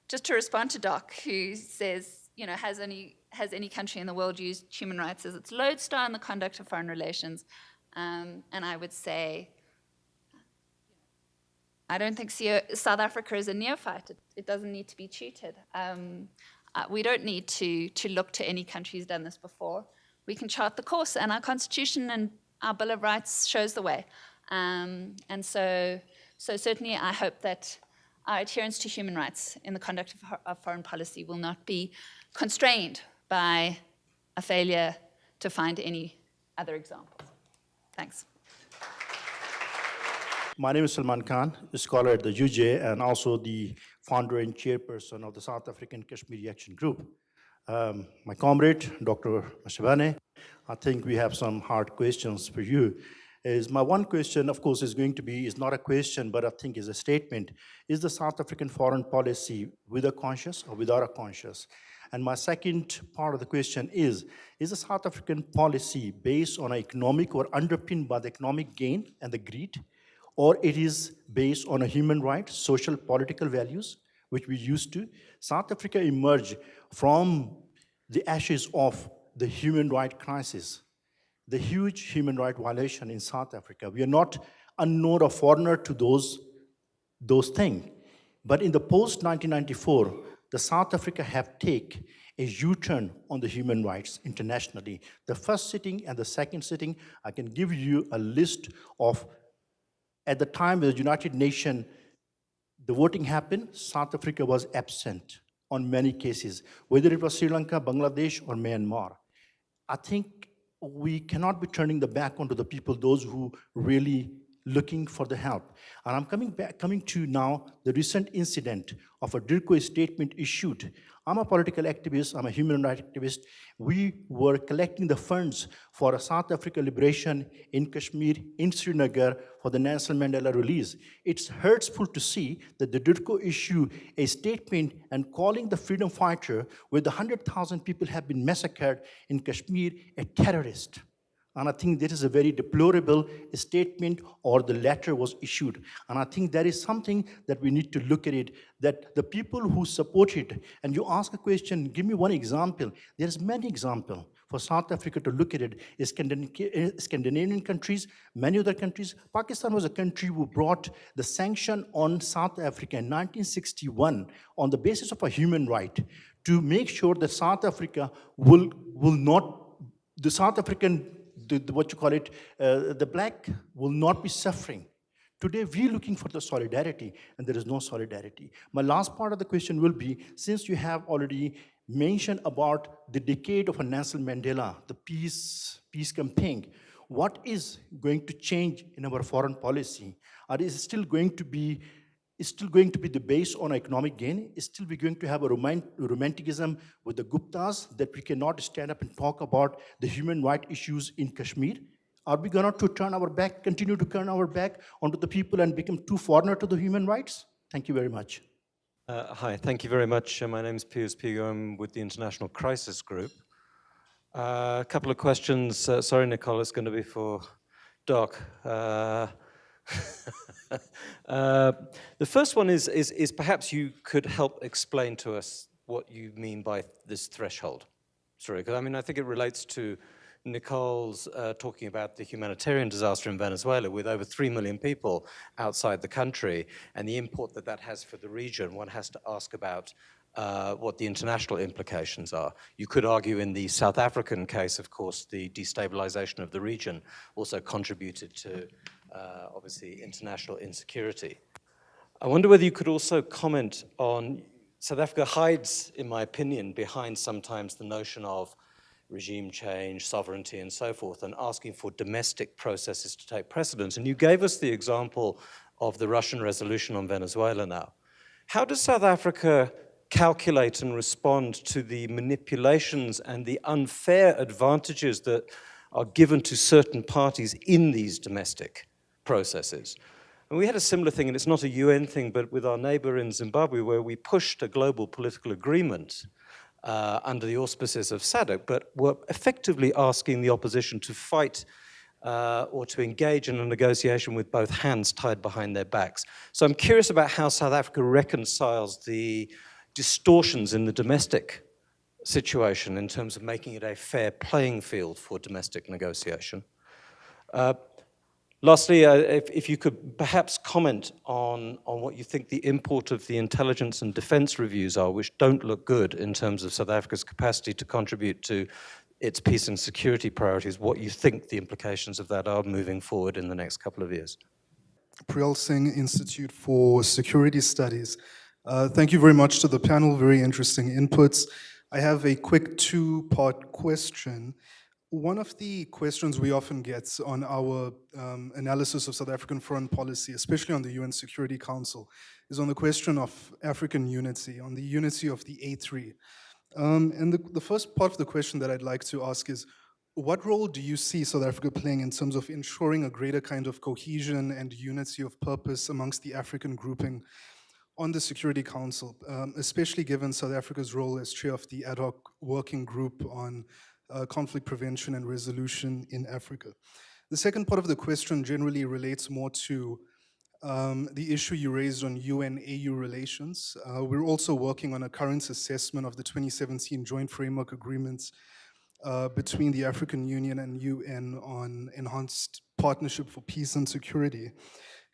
just to respond to Doc, who says, has any country in the world used human rights as its lodestar in the conduct of foreign relations? And I would say, I don't think South Africa is a neophyte. It doesn't need to be tutored. We don't need to look to any country who's done this before. We can chart the course, and our Constitution and our Bill of Rights shows the way. And so certainly I hope that our adherence to human rights in the conduct of foreign policy will not be constrained by a failure to find any other examples. Thanks. My name is Salman Khan, a scholar at the UJ and also the founder and chairperson of the South African Kashmiri Action Group. My comrade, Dr. Mashabane, I think we have some hard questions for you. My one question, of course, is not a question, but I think is a statement. Is the South African foreign policy with a conscience or without a conscience? And my second part of the question is the South African policy based on economic or underpinned by the economic gain and the greed? or it is based on a human rights, social, political values, which we used to. South Africa emerged from the ashes of the human rights crisis, the huge human rights violation in South Africa. We are not unknown or foreigner to those things. But in the post-1994, the South Africa have taken a U-turn on the human rights internationally. The first sitting and the second sitting, I can give you a list of, at the time of the United Nations, the voting happened, South Africa was absent on many cases, whether it was Sri Lanka, Bangladesh, or Myanmar. I think we cannot be turning the back onto the people, those who really looking for the help. And I'm coming to now the recent incident of a DIRCO statement issued. I'm a political activist, I'm a human rights activist. We were collecting the funds for a South Africa liberation in Kashmir, in Srinagar, for the Nelson Mandela release. It's hurtful to see that the DIRCO issue a statement and calling the freedom fighter, where the 100,000 people have been massacred in Kashmir, a terrorist. And I think that is a very deplorable statement, or the letter was issued. And I think that is something that we need to look at it, that the people who support it, and you ask a question, give me one example. There's many examples for South Africa to look at it. Scandinavian countries, many other countries. Pakistan was a country who brought the sanction on South Africa in 1961 on the basis of a human right to make sure that South Africa will not, the South African, the black will not be suffering. Today, we're looking for the solidarity, and there is no solidarity. My last part of the question will be, since you have already mentioned about the decade of Nelson Mandela, the peace campaign, what is going to change in our foreign policy? Or is it still going to be the base on economic gain? Is still we're going to have a romanticism with the Guptas, that we cannot stand up and talk about the human rights issues in Kashmir? Are we going to turn our back, continue to turn our back onto the people and become too foreigner to the human rights? Thank you very much. Hi, thank you very much. My name is Pius Pigo. I'm with the International Crisis Group. A couple of questions. Sorry, Nicole, it's going to be for Doc. The first one is perhaps you could help explain to us what you mean by this threshold. Sorry, because I think it relates to Nicole's talking about the humanitarian disaster in Venezuela with over 3 million people outside the country and the import that has for the region. One has to ask about what the international implications are. You could argue in the South African case, of course, the destabilization of the region also contributed to obviously international insecurity. I wonder whether you could also comment on, South Africa hides, in my opinion, behind sometimes the notion of regime change, sovereignty, and so forth, and asking for domestic processes to take precedence. And you gave us the example of the Russian resolution on Venezuela now. How does South Africa calculate and respond to the manipulations and the unfair advantages that are given to certain parties in these domestic processes? And we had a similar thing, and it's not a UN thing, but with our neighbor in Zimbabwe, where we pushed a global political agreement under the auspices of SADC, but were effectively asking the opposition to fight or to engage in a negotiation with both hands tied behind their backs. So I'm curious about how South Africa reconciles the distortions in the domestic situation in terms of making it a fair playing field for domestic negotiation. Lastly, if you could perhaps comment on what you think the import of the intelligence and defense reviews are, which don't look good in terms of South Africa's capacity to contribute to its peace and security priorities, what you think the implications of that are moving forward in the next couple of years. Priyal Singh, Institute for Security Studies. Thank you very much to the panel, very interesting inputs. I have a quick two-part question. One of the questions we often get on our analysis of South African foreign policy, especially on the UN Security Council, is on the question of African unity, on the unity of the A3. And the first part of the question that I'd like to ask is, what role do you see South Africa playing in terms of ensuring a greater kind of cohesion and unity of purpose amongst the African grouping on the Security Council, especially given South Africa's role as chair of the ad hoc working group on conflict prevention and resolution in Africa? The second part of the question generally relates more to the issue you raised on UN-AU relations. We're also working on a current assessment of the 2017 Joint Framework Agreements between the African Union and UN on enhanced partnership for peace and security.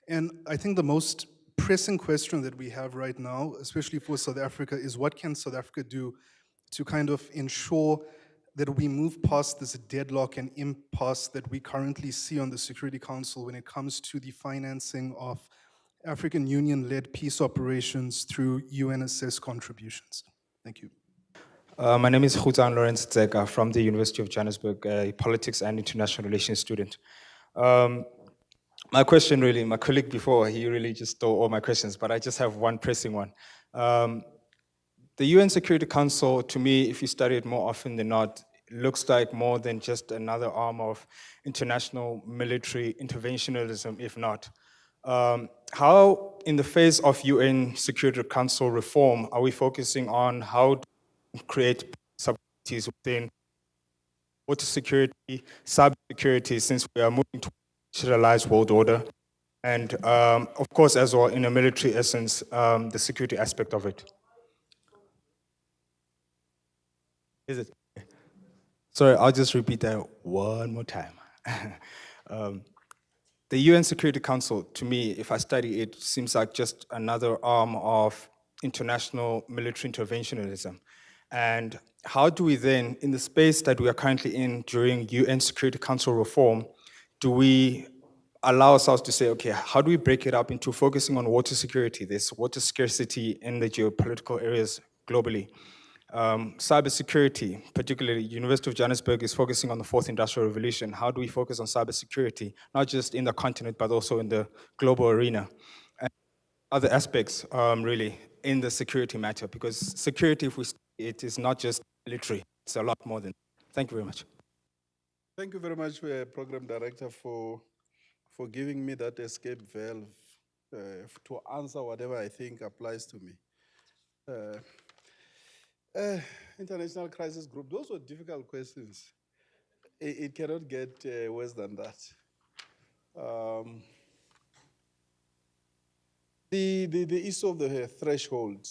And I think the most pressing question that we have right now, especially for South Africa, is what can South Africa do to kind of ensure that we move past this deadlock and impasse that we currently see on the Security Council when it comes to the financing of African Union-led peace operations through UN-assessed contributions. Thank you. My name is Khuzan Lawrence Tseka from the University of Johannesburg, a politics and international relations student. My question really, my colleague before, he really just stole all my questions, but I just have one pressing one. The UN Security Council, to me, if you study it more often than not, looks like more than just another arm of international military interventionism, if not. How, in the face of UN Security Council reform, are we focusing on how to create subsidies within water security, cyber security, since we are moving to a digitalized world order, and of course, as well, in a military essence, the security aspect of it? Is it? Sorry, I'll just repeat that one more time. The UN Security Council, to me, if I study it, seems like just another arm of international military interventionism. And how do we then, in the space that we are currently in during UN Security Council reform, do we allow ourselves to say, okay, how do we break it up into focusing on water security? There's water scarcity in the geopolitical areas globally. Cybersecurity, particularly University of Johannesburg is focusing on the fourth industrial revolution. How do we focus on cybersecurity, not just in the continent, but also in the global arena? And other aspects, really, in the security matter, because security, if we study it, is not just military, it's a lot more than that. Thank you very much. Thank you very much, Program Director, for giving me that escape valve to answer whatever I think applies to me. International Crisis Group, those were difficult questions. It cannot get worse than that. The issue of the threshold.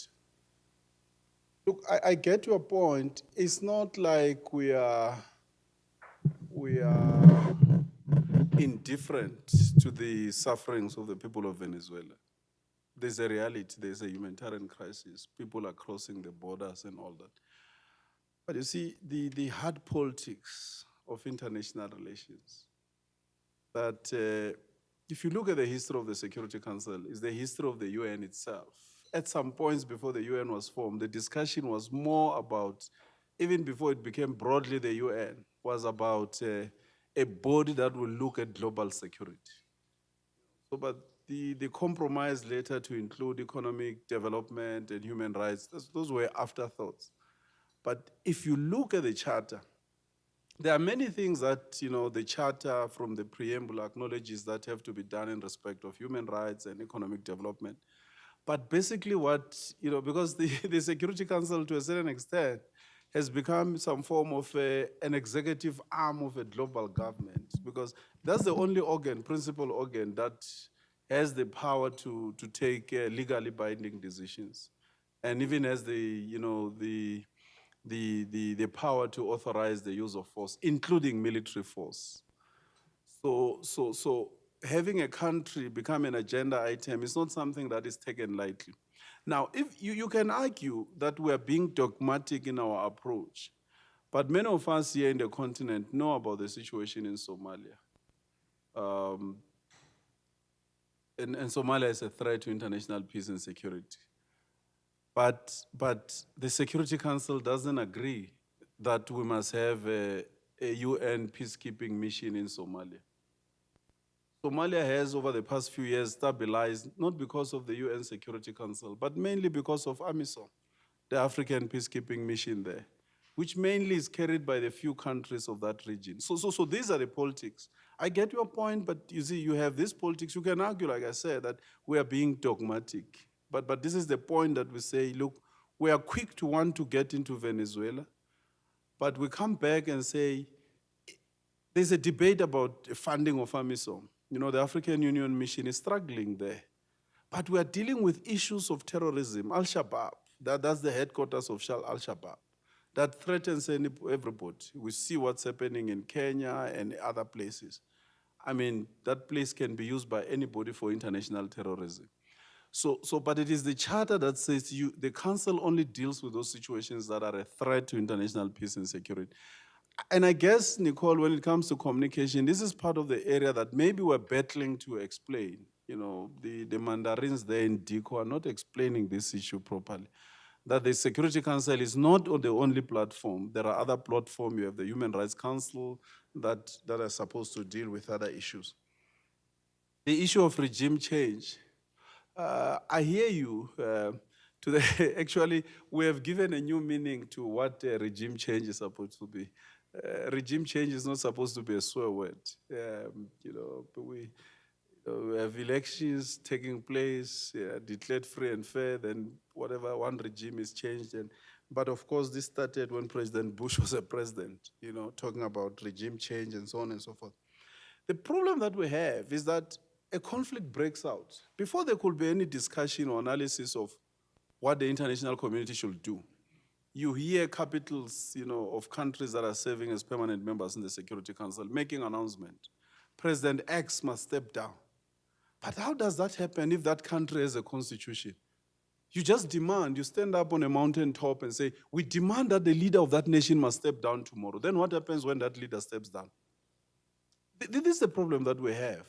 Look, I get your point. It's not like we are indifferent to the sufferings of the people of Venezuela. There's a reality, there's a humanitarian crisis. People are crossing the borders and all that. But you see, the hard politics of international relations, that if you look at the history of the Security Council, it's the history of the UN itself. At some points before the UN was formed, the discussion was more about, even before it became broadly the UN, was about a body that will look at global security. So, but the compromise later to include economic development and human rights, those were afterthoughts. But if you look at the charter, there are many things that, the charter from the preamble acknowledges that have to be done in respect of human rights and economic development. But basically what, because the Security Council to a certain extent has become some form of an executive arm of a global government, because that's the only organ, principal organ, that has the power to take legally binding decisions, and even has the power to authorize the use of force, including military force. So having a country become an agenda item is not something that is taken lightly. Now, if you can argue that we are being dogmatic in our approach, but many of us here in the continent know about the situation in Somalia. And Somalia is a threat to international peace and security. But the Security Council doesn't agree that we must have a UN peacekeeping mission in Somalia. Somalia has, over the past few years, stabilized, not because of the UN Security Council, but mainly because of AMISOM, the African peacekeeping mission there, which mainly is carried by the few countries of that region. So these are the politics. I get your point, but you see, you have this politics. You can argue, like I said, that we are being dogmatic. But this is the point that we say, look, we are quick to want to get into Venezuela, but we come back and say, there's a debate about funding of AMISOM. You know, the African Union mission is struggling there. But we are dealing with issues of terrorism. Al-Shabaab, that's the headquarters of Al-Shabaab. That threatens everybody. We see what's happening in Kenya and other places. I mean, that place can be used by anybody for international terrorism. But it is the charter that says the council only deals with those situations that are a threat to international peace and security. And I guess, Nicole, when it comes to communication, this is part of the area that maybe we're battling to explain. You know, the Mandarins there in DICO are not explaining this issue properly. That the Security Council is not the only platform. There are other platforms. You have the Human Rights Council that are supposed to deal with other issues. The issue of regime change. I hear you. Actually, we have given a new meaning to what regime change is supposed to be. Regime change is not supposed to be a swear word. You know, we have elections taking place, declared free and fair, then whatever, one regime is changed. But of course, this started when President Bush was a president, you know, talking about regime change and so on and so forth. The problem that we have is that a conflict breaks out. Before there could be any discussion or analysis of what the international community should do, you hear capitals, you know, of countries that are serving as permanent members in the Security Council making announcement. President X must step down. But how does that happen if that country has a constitution? You just demand, you stand up on a mountaintop and say, we demand that the leader of that nation must step down tomorrow. Then what happens when that leader steps down? This is the problem that we have.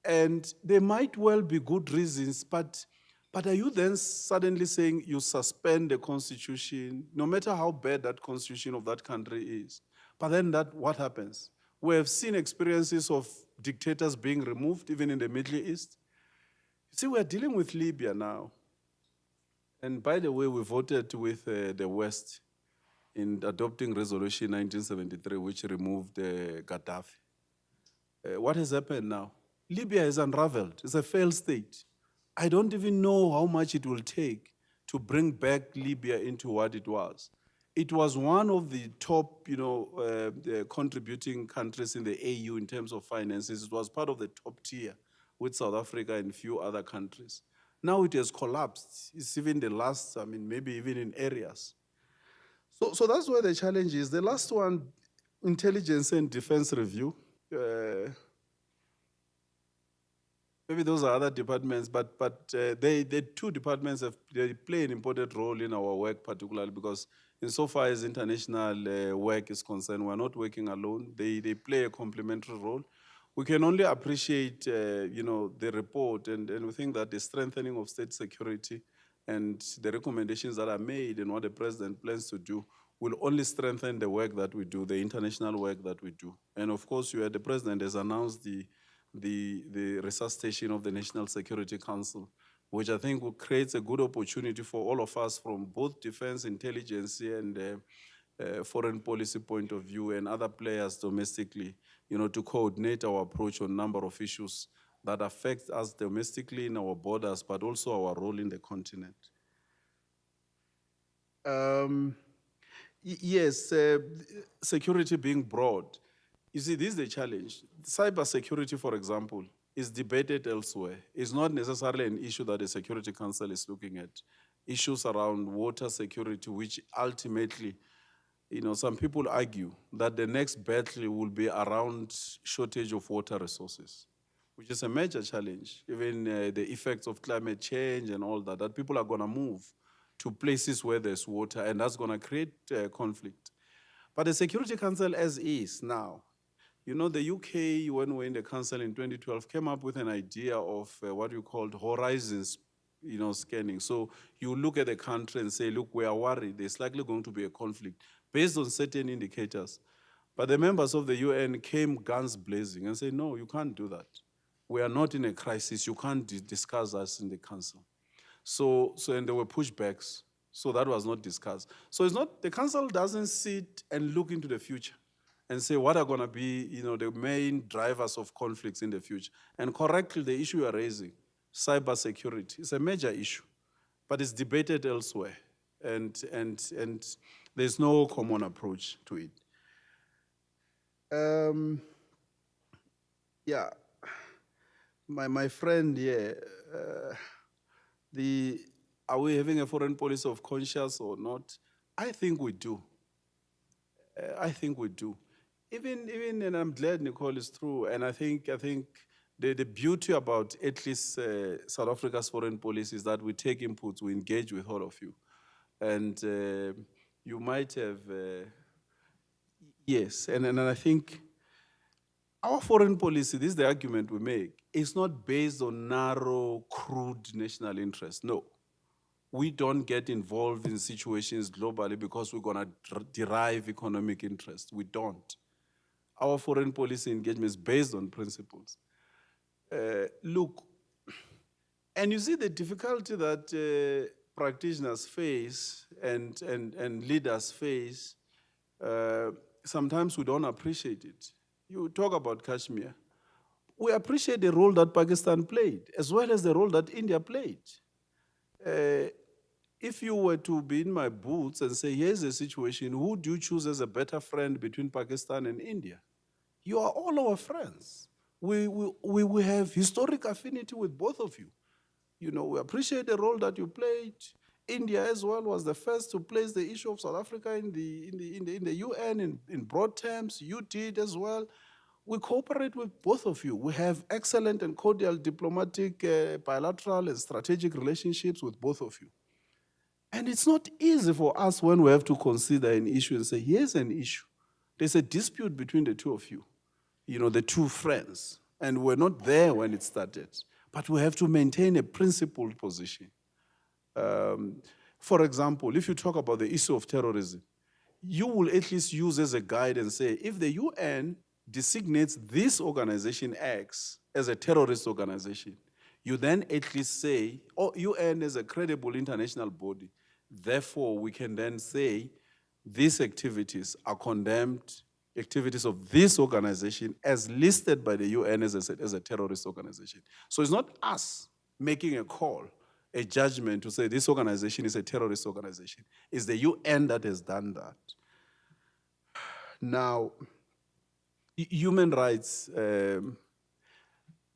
And there might well be good reasons, but are you then suddenly saying you suspend the constitution, no matter how bad that constitution of that country is? But then what happens? We have seen experiences of dictators being removed, even in the Middle East. You see, we're dealing with Libya now. And by the way, we voted with the West in adopting Resolution 1973, which removed Gaddafi. What has happened now? Libya is unraveled. It's a failed state. I don't even know how much it will take to bring back Libya into what it was. It was one of the top, you know, contributing countries in the AU in terms of finances. It was part of the top tier with South Africa and a few other countries. Now it has collapsed. It's even the last, I mean, maybe even in areas. So that's where the challenge is. The last one, intelligence and defense review. Maybe those are other departments, but the two departments they play an important role in our work, particularly because insofar as international work is concerned, we're not working alone. They play a complementary role. We can only appreciate, you know, the report, and we think that the strengthening of state security and the recommendations that are made and what the president plans to do will only strengthen the work that we do, the international work that we do. And of course, the president has announced the resuscitation of the National Security Council, which I think creates a good opportunity for all of us from both defense, intelligence, and foreign policy point of view and other players domestically, you know, to coordinate our approach on a number of issues that affect us domestically in our borders, but also our role in the continent. Yes, security being broad. You see, this is the challenge. Cybersecurity, for example, is debated elsewhere. It's not necessarily an issue that the Security Council is looking at. Issues around water security, which ultimately, you know, some people argue that the next battle will be around shortage of water resources, which is a major challenge. Even the effects of climate change and all that people are going to move to places where there's water, and that's going to create conflict. But the Security Council as is now, you know, the UK, when we were in the council in 2012, came up with an idea of what you called horizons, you know, scanning. So you look at the country and say, look, we are worried there's likely going to be a conflict based on certain indicators. But the members of the UN came guns blazing and said, no, you can't do that. We are not in a crisis. You can't discuss us in the council. And there were pushbacks. So that was not discussed. So it's not, the council doesn't sit and look into the future and say what are going to be, you know, the main drivers of conflicts in the future. And correctly, the issue you are raising, cybersecurity, is a major issue, but it's debated elsewhere. And there's no common approach to it. Yeah, my friend here, are we having a foreign policy of conscience or not? I think we do. I think we do. Even, and I'm glad Nicole is through, and I think the beauty about at least South Africa's foreign policy is that we take inputs, we engage with all of you. And you might have, yes, and I think our foreign policy, this is the argument we make, is not based on narrow, crude national interest. No. We don't get involved in situations globally because we're going to derive economic interest. We don't. Our foreign policy engagement is based on principles. Look, and you see the difficulty that practitioners face and leaders face, sometimes we don't appreciate it. You talk about Kashmir. We appreciate the role that Pakistan played, as well as the role that India played. If you were to be in my boots and say, here's the situation, who do you choose as a better friend between Pakistan and India? You are all our friends. We have historic affinity with both of you. You know, we appreciate the role that you played. India as well was the first to place the issue of South Africa in the UN in broad terms. You did as well. We cooperate with both of you. We have excellent and cordial diplomatic, bilateral and strategic relationships with both of you. And it's not easy for us when we have to consider an issue and say, here's an issue. There's a dispute between the two of you, you know, the two friends. And we're not there when it started. But we have to maintain a principled position. For example, if you talk about the issue of terrorism, you will at least use as a guide and say, if the UN designates this organization X as a terrorist organization, you then at least say, oh, UN is a credible international body. Therefore, we can then say these activities are condemned activities of this organization as listed by the UN as a terrorist organization. So it's not us making a call, a judgment to say this organization is a terrorist organization. It's the UN that has done that. Now, human rights,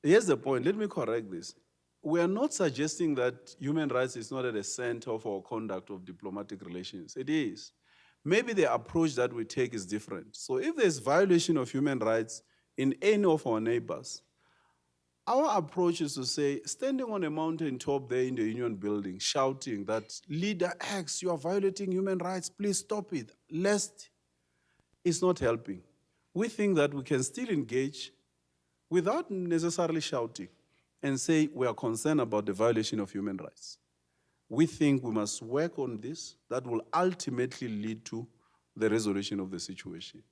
here's the point, let me correct this. We are not suggesting that human rights is not at the center of our conduct of diplomatic relations. It is. Maybe the approach that we take is different. So if there's violation of human rights in any of our neighbors, our approach is to say, standing on a mountaintop there in the Union building, shouting that leader X, you are violating human rights, please stop it, lest it's not helping. We think that we can still engage without necessarily shouting and say we are concerned about the violation of human rights. We think we must work on this. That will ultimately lead to the resolution of the situation.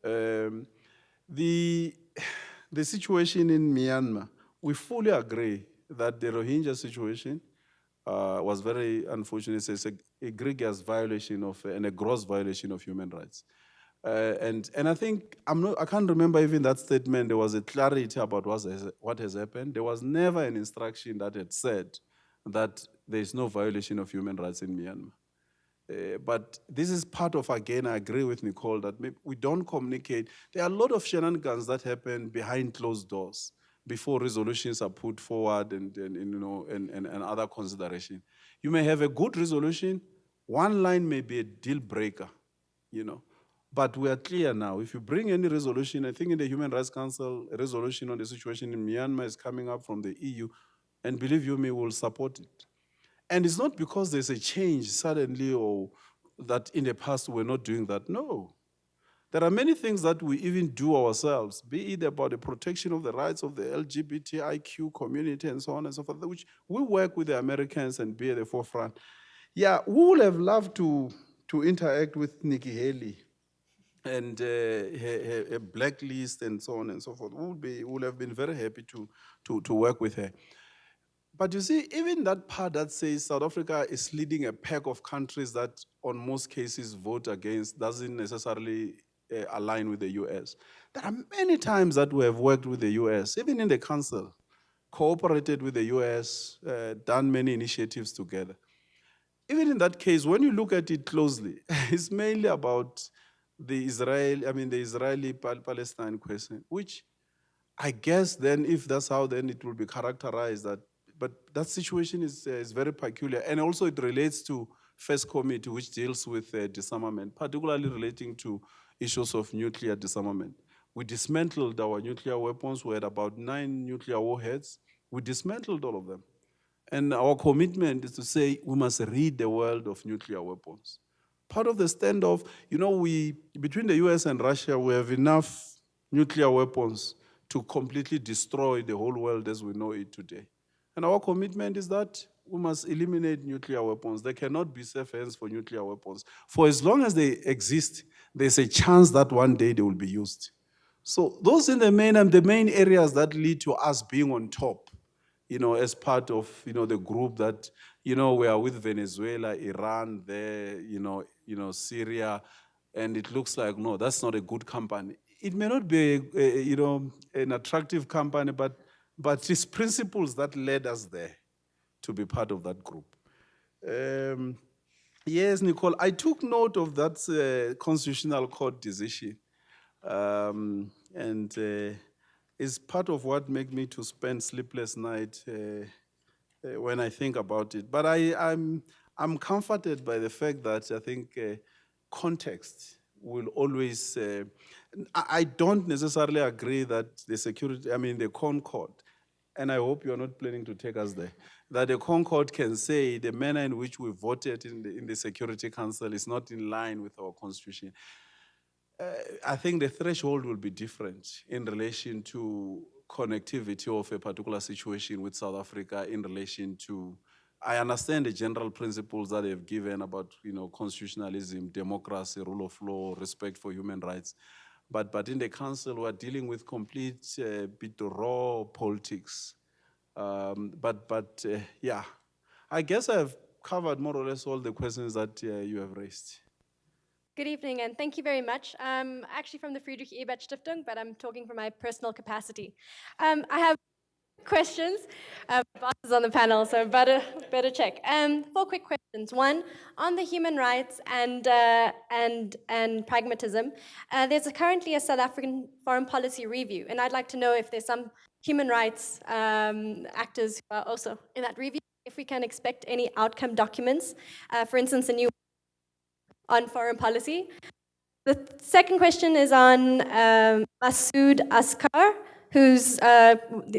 The situation in Myanmar, we fully agree that the Rohingya situation was very unfortunate. It's a egregious violation of and a gross violation of human rights. And I think, I can't remember even that statement, there was a clarity about what has happened. There was never an instruction that had said that there is no violation of human rights in Myanmar. But this is part of, again, I agree with Nicole, that maybe we don't communicate. There are a lot of shenanigans that happen behind closed doors before resolutions are put forward and other consideration. You may have a good resolution, one line may be a deal breaker, you know. But we are clear now. If you bring any resolution, I think in the Human Rights Council, a resolution on the situation in Myanmar is coming up from the EU, and believe you me, we'll support it. And it's not because there's a change suddenly or that in the past we're not doing that. No. There are many things that we even do ourselves, be it about the protection of the rights of the LGBTIQ community and so on and so forth, which we work with the Americans and be at the forefront. Yeah, we would have loved to interact with Nikki Haley and a blacklist and so on and so forth. We would have been very happy to work with her. But you see, even that part that says South Africa is leading a pack of countries that on most cases vote against doesn't necessarily align with the US. There are many times that we have worked with the US, even in the council, cooperated with the US, done many initiatives together. Even in that case, when you look at it closely, it's mainly about the Israeli-Palestine question, which I guess then if that's how then it will be characterized that, but that situation is very peculiar. And also it relates to first committee, which deals with disarmament, particularly relating to issues of nuclear disarmament. We dismantled our nuclear weapons. We had about 9 nuclear warheads. We dismantled all of them. And our commitment is to say we must rid the world of nuclear weapons. Part of the standoff, between the US and Russia, we have enough nuclear weapons to completely destroy the whole world as we know it today. And our commitment is that we must eliminate nuclear weapons. There cannot be safe hands for nuclear weapons. For as long as they exist, there's a chance that one day they will be used. So those in the main areas that lead to us being on top, as part of, the group that, we are with Venezuela, Iran, there, Syria, and it looks like, no, that's not a good company. It may not be, an attractive company, but it's principles that led us there to be part of that group. Yes, Nicole, I took note of that Constitutional Court decision, and it's part of what made me to spend sleepless nights when I think about it. But I'm comforted by the fact that I think context will always, I don't necessarily agree that the Concord, and I hope you're not planning to take us there, that the Concord can say the manner in which we voted in the Security Council is not in line with our constitution. I think the threshold will be different in relation to connectivity of a particular situation with South Africa in relation to, I understand the general principles that they've given about, constitutionalism, democracy, rule of law, respect for human rights. But in the council, we're dealing with complete bit raw politics. Yeah, I guess I've covered more or less all the questions that you have raised. Good evening, and thank you very much. I'm actually from the Friedrich Ebert Stiftung, but I'm talking from my personal capacity. I have questions. Boss is on the panel, so better check. 4 quick questions. One, on the human rights and pragmatism, there's currently a South African foreign policy review, and I'd like to know if there's some human rights actors who are also in that review, if we can expect any outcome documents, for instance, a new on foreign policy. The second question is on Masood Askar, who's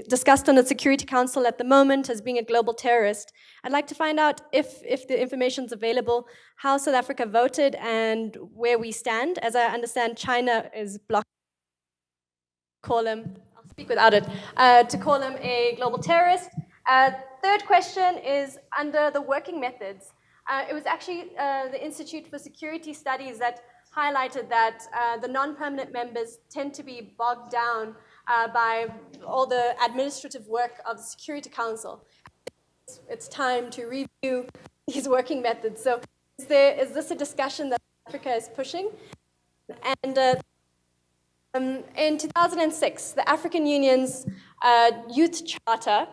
discussed on the Security Council at the moment as being a global terrorist. I'd like to find out if the information's available, how South Africa voted and where we stand. As I understand, China is blocking call him, I'll speak without it, to call him a global terrorist. Third question is under the working methods. It was actually the Institute for Security Studies that highlighted that the non-permanent members tend to be bogged down by all the administrative work of the Security Council. It's time to review these working methods. So is this a discussion that Africa is pushing? And in 2006, the African Union's Youth Charter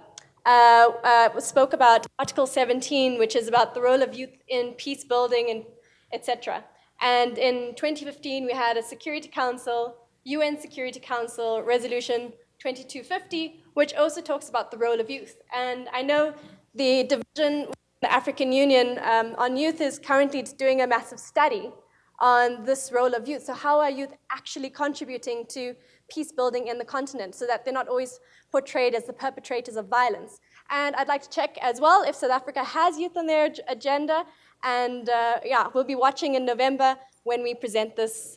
spoke about Article 17, which is about the role of youth in peace building and etc. And in 2015, we had a Security Council, UN Security Council Resolution 2250, which also talks about the role of youth. And I know the division, the African Union on youth is currently doing a massive study on this role of youth. So how are youth actually contributing to peace building in the continent so that they're not always portrayed as the perpetrators of violence? And I'd like to check as well if South Africa has youth on their agenda. And yeah, we'll be watching in November when we present this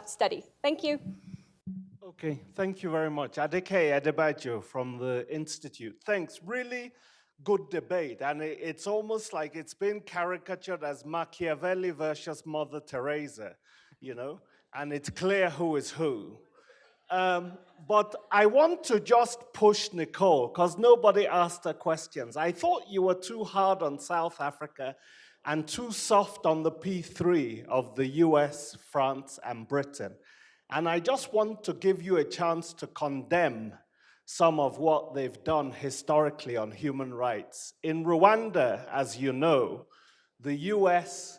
study. Thank you. Okay, thank you very much. Adeke Adebajo from the Institute. Thanks, really good debate. And it's almost like it's been caricatured as Machiavelli versus Mother Teresa, and it's clear who is who. But I want to just push Nicole, because nobody asked her questions. I thought you were too hard on South Africa and too soft on the P3 of the US, France, and Britain. And I just want to give you a chance to condemn some of what they've done historically on human rights. In Rwanda, as you know, the US,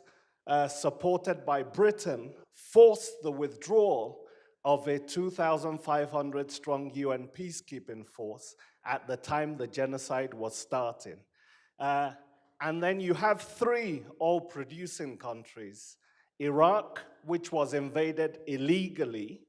supported by Britain, forced the withdrawal of a 2,500 strong UN peacekeeping force at the time the genocide was starting. And then you have 3 oil-producing countries. Iraq, which was invaded illegally,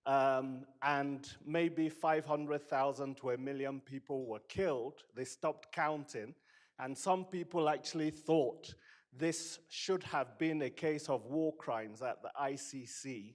and maybe 500,000 to 1 million people were killed. They stopped counting, and some people actually thought this should have been a case of war crimes at the ICC.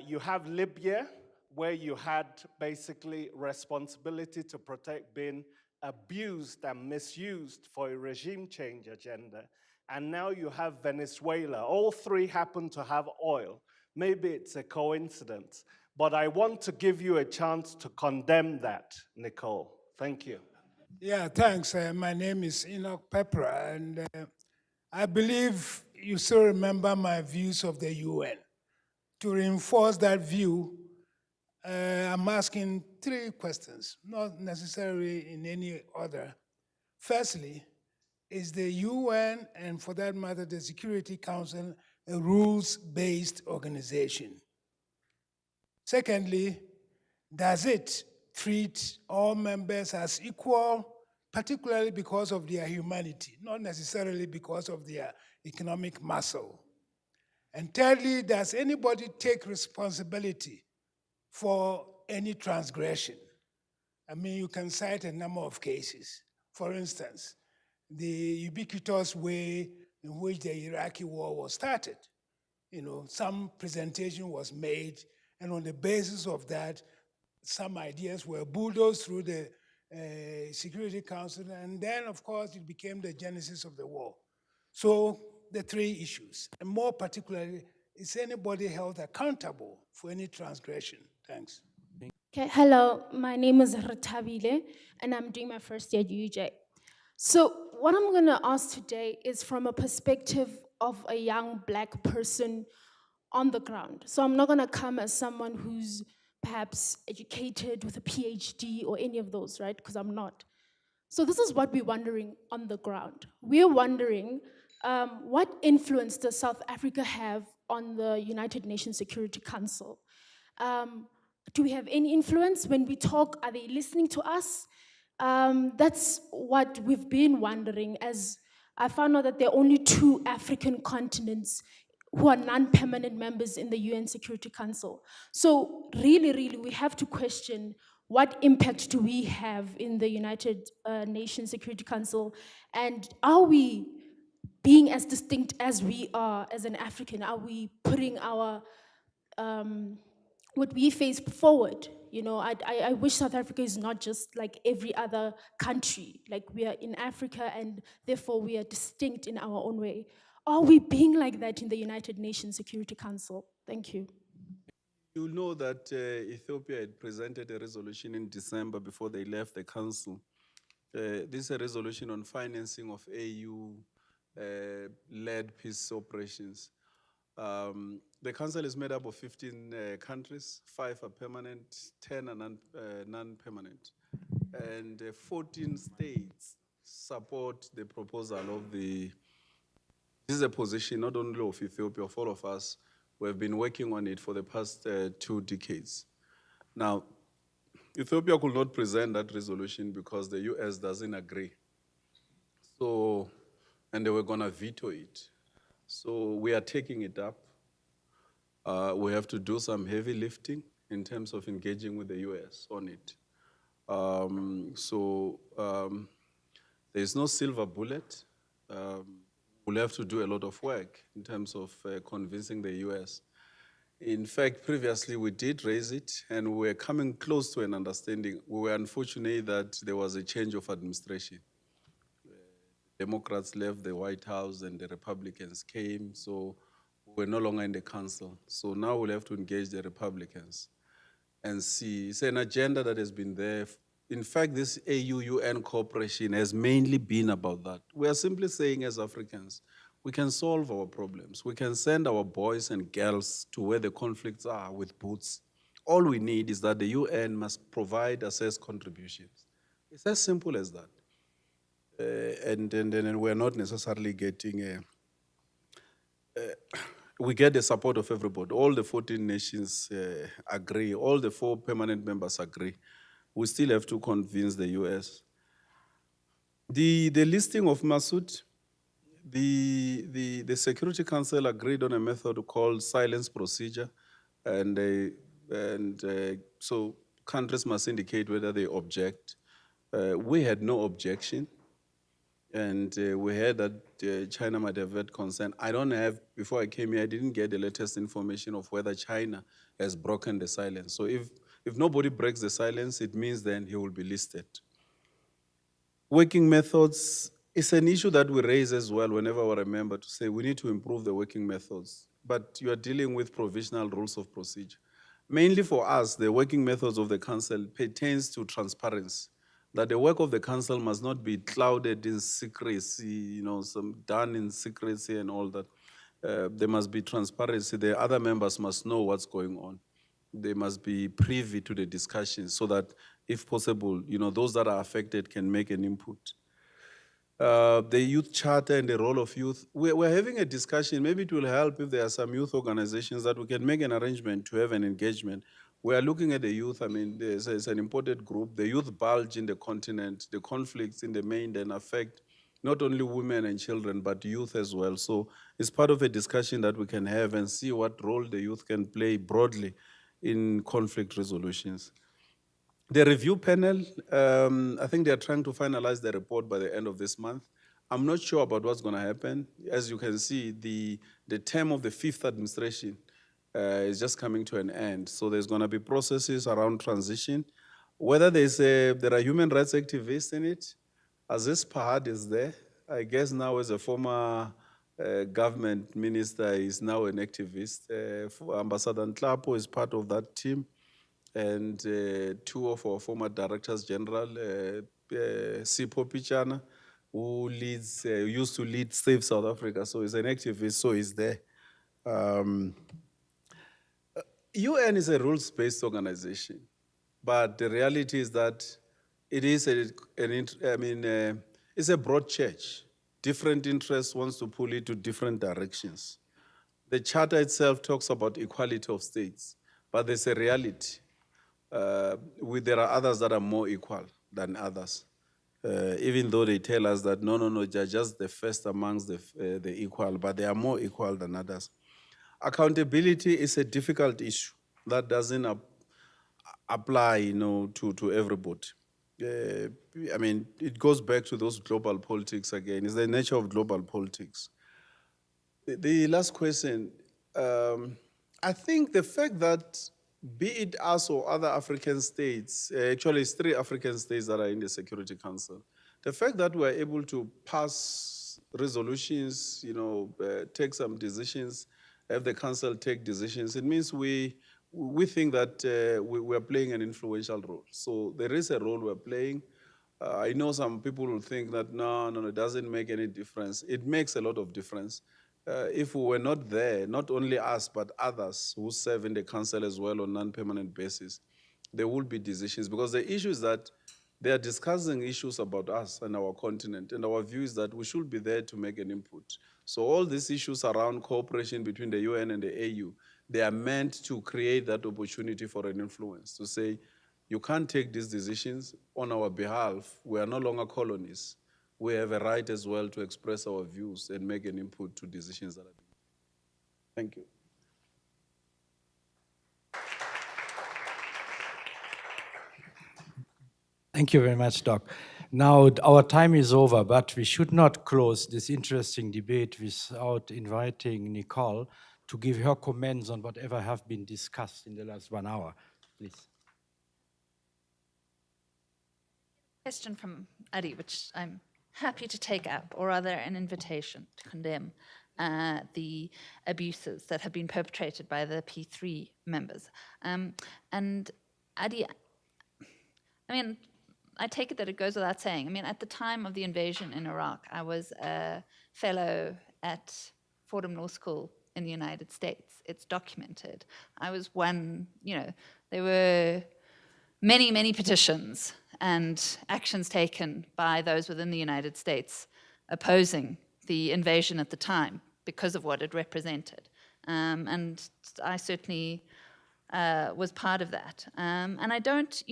You have Libya, where you had basically responsibility to protect being abused and misused for a regime change agenda. And now you have Venezuela. All 3 happen to have oil. Maybe it's a coincidence, but I want to give you a chance to condemn that, Nicole. Thank you. Yeah, thanks. My name is Enoch Pepra, and I believe you still remember my views of the UN. To reinforce that view, I'm asking 3 questions, not necessarily in any order. Firstly, is the UN, and for that matter, the Security Council, a rules-based organization? Secondly, does it treat all members as equal, particularly because of their humanity, not necessarily because of their economic muscle? And thirdly, does anybody take responsibility for any transgression? I mean, you can cite a number of cases. For instance, the ubiquitous way in which the Iraqi war was started. You know, some presentation was made, and on the basis of that, some ideas were bulldozed through the Security Council, and then, of course, it became the genesis of the war. So the 3 issues, and more particularly, is anybody held accountable for any transgression? Thanks. Okay, hello, my name is Ratabile, and I'm doing my first year at UJ. So what I'm gonna ask today is from a perspective of a young Black person on the ground. So I'm not gonna come as someone who's perhaps educated with a PhD or any of those, right? Because I'm not. So this is what we're wondering on the ground. We're wondering what influence does South Africa have on the United Nations Security Council? Do we have any influence? When we talk, are they listening to us? That's what we've been wondering, as I found out that there are only 2 African continents who are non-permanent members in the UN Security Council. So really, we have to question what impact do we have in the United Nations Security Council, and are we being as distinct as we are as an African? Are we putting our what we face forward? You know, I wish South Africa is not just like every other country. Like, we are in Africa, and therefore we are distinct in our own way. Are we being like that in the United Nations Security Council? Thank you. You know that Ethiopia had presented a resolution in December before they left the council. This is a resolution on financing of AU-led peace operations. The council is made up of 15 countries, 5 are permanent, 10 are non-permanent. And 14 states support the proposal of the, this is a position not only of Ethiopia, of all of us. We have been working on it for the past 2 decades. Now, Ethiopia could not present that resolution because the US doesn't agree. So, and they were gonna veto it. So we are taking it up. We have to do some heavy lifting in terms of engaging with the US on it. There's no silver bullet. We'll have to do a lot of work in terms of convincing the US. In fact, previously we did raise it, and we were coming close to an understanding. We were unfortunate that there was a change of administration. Democrats left the White House and the Republicans came, so we're no longer in the council. So now we'll have to engage the Republicans and see. It's an agenda that has been there. In fact, this AU-UN cooperation has mainly been about that. We are simply saying, as Africans, we can solve our problems. We can send our boys and girls to where the conflicts are with boots. All we need is that the UN must provide assessed contributions. It's as simple as that. And we're not necessarily getting we get the support of everybody. All the 14 nations agree. All the 4 permanent members agree. We still have to convince the US. The listing of Masood, the Security Council agreed on a method called silence procedure, and so countries must indicate whether they object. We had no objection, and we heard that China might have had concern. I don't have, before I came here, I didn't get the latest information of whether China has broken the silence. So if nobody breaks the silence, it means then he will be listed. Working methods is an issue that we raise as well whenever we're a member, to say we need to improve the working methods, but you are dealing with provisional rules of procedure. Mainly for us, the working methods of the council pertains to transparency, that the work of the council must not be clouded in secrecy, done in secrecy and all that. There must be transparency. The other members must know what's going on. They must be privy to the discussions so that, if possible, those that are affected can make an input. The youth charter and the role of youth, we're having a discussion. Maybe it will help if there are some youth organizations that we can make an arrangement to have an engagement. We are looking at the youth. I mean, there's an important group. The youth bulge in the continent. The conflicts in the mainland affect not only women and children, but youth as well. So it's part of a discussion that we can have and see what role the youth can play broadly in conflict resolutions. The review panel, I think they're trying to finalize the report by the end of this month. I'm not sure about what's going to happen. As you can see, the term of the 5th administration is just coming to an end. So there's going to be processes around transition. Whether there are human rights activists in it, Aziz Pahad is there. I guess now as a former government minister, is now an activist. Ambassador Nhlapo is part of that team. And 2 of our former directors general, Sipho Pichana, who used to lead Save South Africa, so he's an activist, so he's there. UN is a rules-based organization, but the reality is that it is it's a broad church. Different interests wants to pull it to different directions. The charter itself talks about equality of states, but there's a reality. There are others that are more equal than others, even though they tell us that no, they're just the first amongst the equal, but they are more equal than others. Accountability is a difficult issue that doesn't apply, to everybody. I mean, it goes back to those global politics again. It's the nature of global politics. The last question, I think the fact that, be it us or other African states, actually it's 3 African states that are in the Security Council, the fact that we're able to pass resolutions, take some decisions, have the council take decisions, it means we think that we're playing an influential role. So there is a role we're playing. I know some people will think that no, it doesn't make any difference. It makes a lot of difference. If we were not there, not only us, but others who serve in the council as well on non-permanent basis, there will be decisions, because the issue is that they are discussing issues about us and our continent, and our view is that we should be there to make an input. So all these issues around cooperation between the UN and the AU, they are meant to create that opportunity for an influence, to say, you can't take these decisions on our behalf. We are no longer colonies. We have a right as well to express our views and make an input to decisions that are being made. Thank you. Thank you very much, Doc. Now, our time is over, but we should not close this interesting debate without inviting Nicole to give her comments on whatever have been discussed in the last 1 hour. Please. Question from Adi, which I'm happy to take up, or rather an invitation to condemn the abuses that have been perpetrated by the P3 members. And Adi, I mean, I take it that it goes without saying. I mean, at the time of the invasion in Iraq, I was a fellow at Fordham Law School in the United States. It's documented. I was one, there were many, many petitions and actions taken by those within the United States opposing the invasion at the time because of what it represented. And I certainly was part of that. And I don't,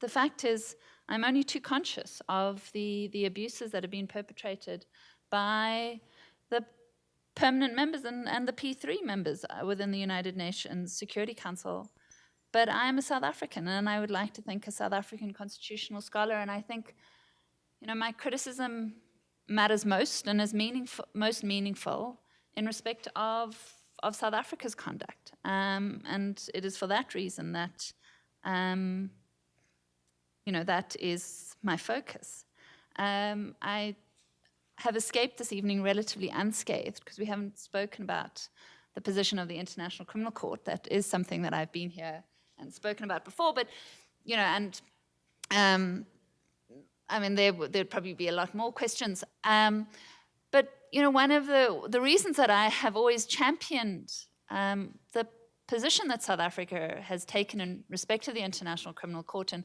the fact is, I'm only too conscious of the abuses that have been perpetrated by the permanent members and the P3 members within the United Nations Security Council. But I'm a South African, and I would like to think a South African constitutional scholar, and I think, my criticism matters most and is most meaningful in respect of South Africa's conduct. And it is for that reason that, that is my focus. I have escaped this evening relatively unscathed because we haven't spoken about the position of the International Criminal Court. That is something that I've been here and spoken about before, but, there'd probably be a lot more questions. But, one of the reasons that I have always championed the position that South Africa has taken in respect to the International Criminal Court, and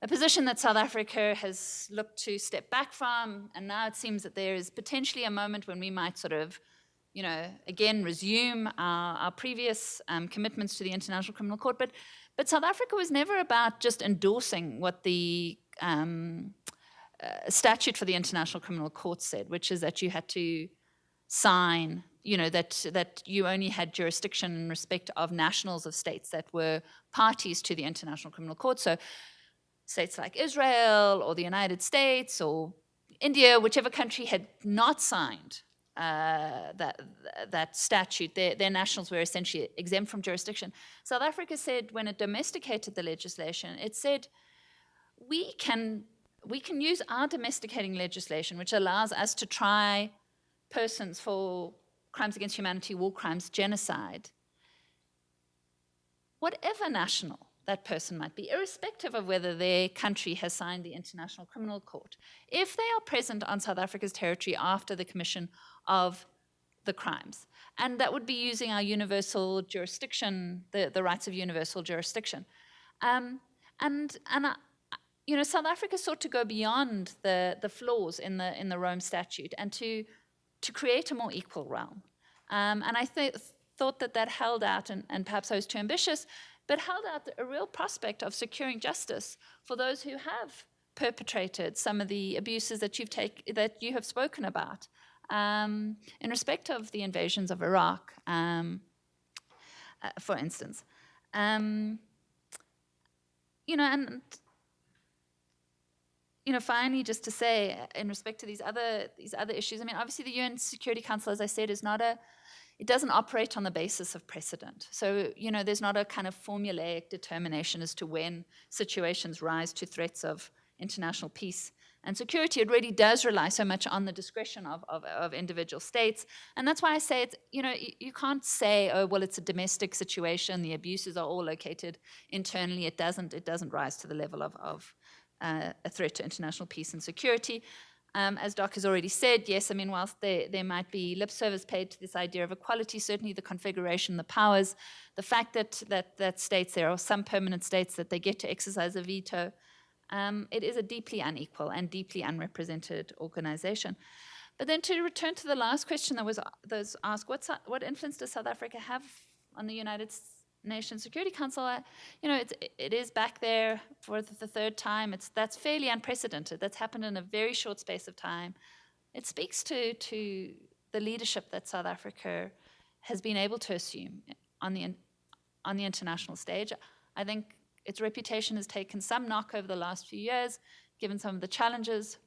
a position that South Africa has looked to step back from, and now it seems that there is potentially a moment when we might sort of, again, resume our previous commitments to the International Criminal Court. But South Africa was never about just endorsing what the statute for the International Criminal Court said, which is that you had to sign, that you only had jurisdiction in respect of nationals of states that were parties to the International Criminal Court. So states like Israel or the United States or India, whichever country had not signed that statute, their nationals were essentially exempt from jurisdiction. South Africa said, when it domesticated the legislation, it said, we can use our domesticating legislation, which allows us to try persons for crimes against humanity, war crimes, genocide, whatever national that person might be, irrespective of whether their country has signed the International Criminal Court, if they are present on South Africa's territory after the commission of the crimes. And that would be using our universal jurisdiction, the rights of universal jurisdiction. South Africa sought to go beyond the flaws in the Rome Statute and to create a more equal realm. And I thought that held out, and perhaps I was too ambitious, but held out a real prospect of securing justice for those who have perpetrated some of the abuses that you have spoken about in respect of the invasions of Iraq, for instance. Finally, just to say, in respect to these other issues, obviously the UN Security Council, as I said, it doesn't operate on the basis of precedent. So, there's not a kind of formulaic determination as to when situations rise to threats of international peace and security. It really does rely so much on the discretion of individual states. And that's why I say it's, you can't say, oh, well, it's a domestic situation, the abuses are all located internally. It doesn't rise to the level of a threat to international peace and security. As Doc has already said, yes, whilst there might be lip service paid to this idea of equality, certainly the configuration, the powers, the fact that states, there are some permanent states that they get to exercise a veto, it is a deeply unequal and deeply unrepresented organization. But then to return to the last question that was asked, what influence does South Africa have on the United Nations Security Council? It is back there for the third time. That's fairly unprecedented. That's happened in a very short space of time. It speaks to the leadership that South Africa has been able to assume on the international stage. I think its reputation has taken some knock over the last few years, given some of the challenges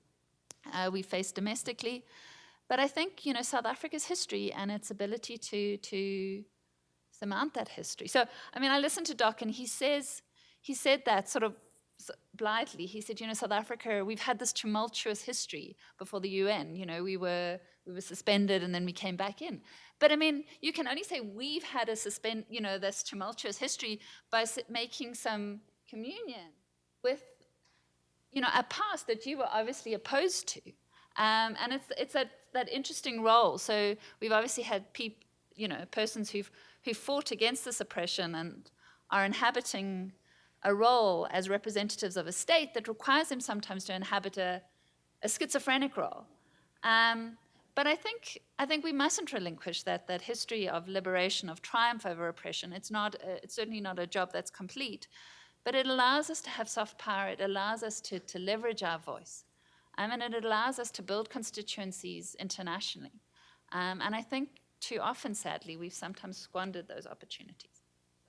we faced domestically. But I think South Africa's history and its ability to surmount that history. So, I listened to Doc, and he said that sort of blithely. He said, South Africa, we've had this tumultuous history before the UN. We were suspended, and then we came back in. But you can only say we've had this tumultuous history by making some communion with, a past that you were obviously opposed to. And it's that interesting role. So we've obviously had persons who fought against this oppression and are inhabiting a role as representatives of a state that requires them sometimes to inhabit a schizophrenic role. But I think we mustn't relinquish that history of liberation, of triumph over oppression. It's certainly not a job that's complete, but it allows us to have soft power. It allows us to leverage our voice, and it allows us to build constituencies internationally. And I think too often, sadly, we've sometimes squandered those opportunities.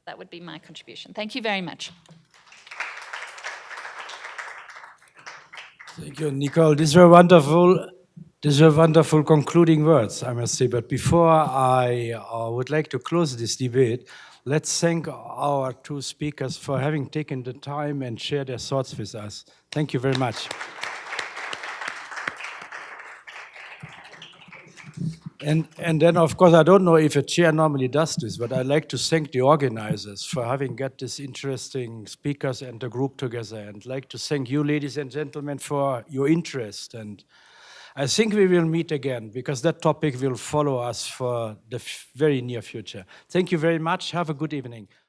That would be my contribution. Thank you very much. Thank you, Nicole. These were wonderful concluding words, I must say. But before I would like to close this debate, let's thank our two speakers for having taken the time and shared their thoughts with us. Thank you very much. And then, of course, I don't know if a chair normally does this, but I'd like to thank the organizers for having got these interesting speakers and the group together. And I'd like to thank you, ladies and gentlemen, for your interest. And I think we will meet again, because that topic will follow us for the very near future. Thank you very much. Have a good evening.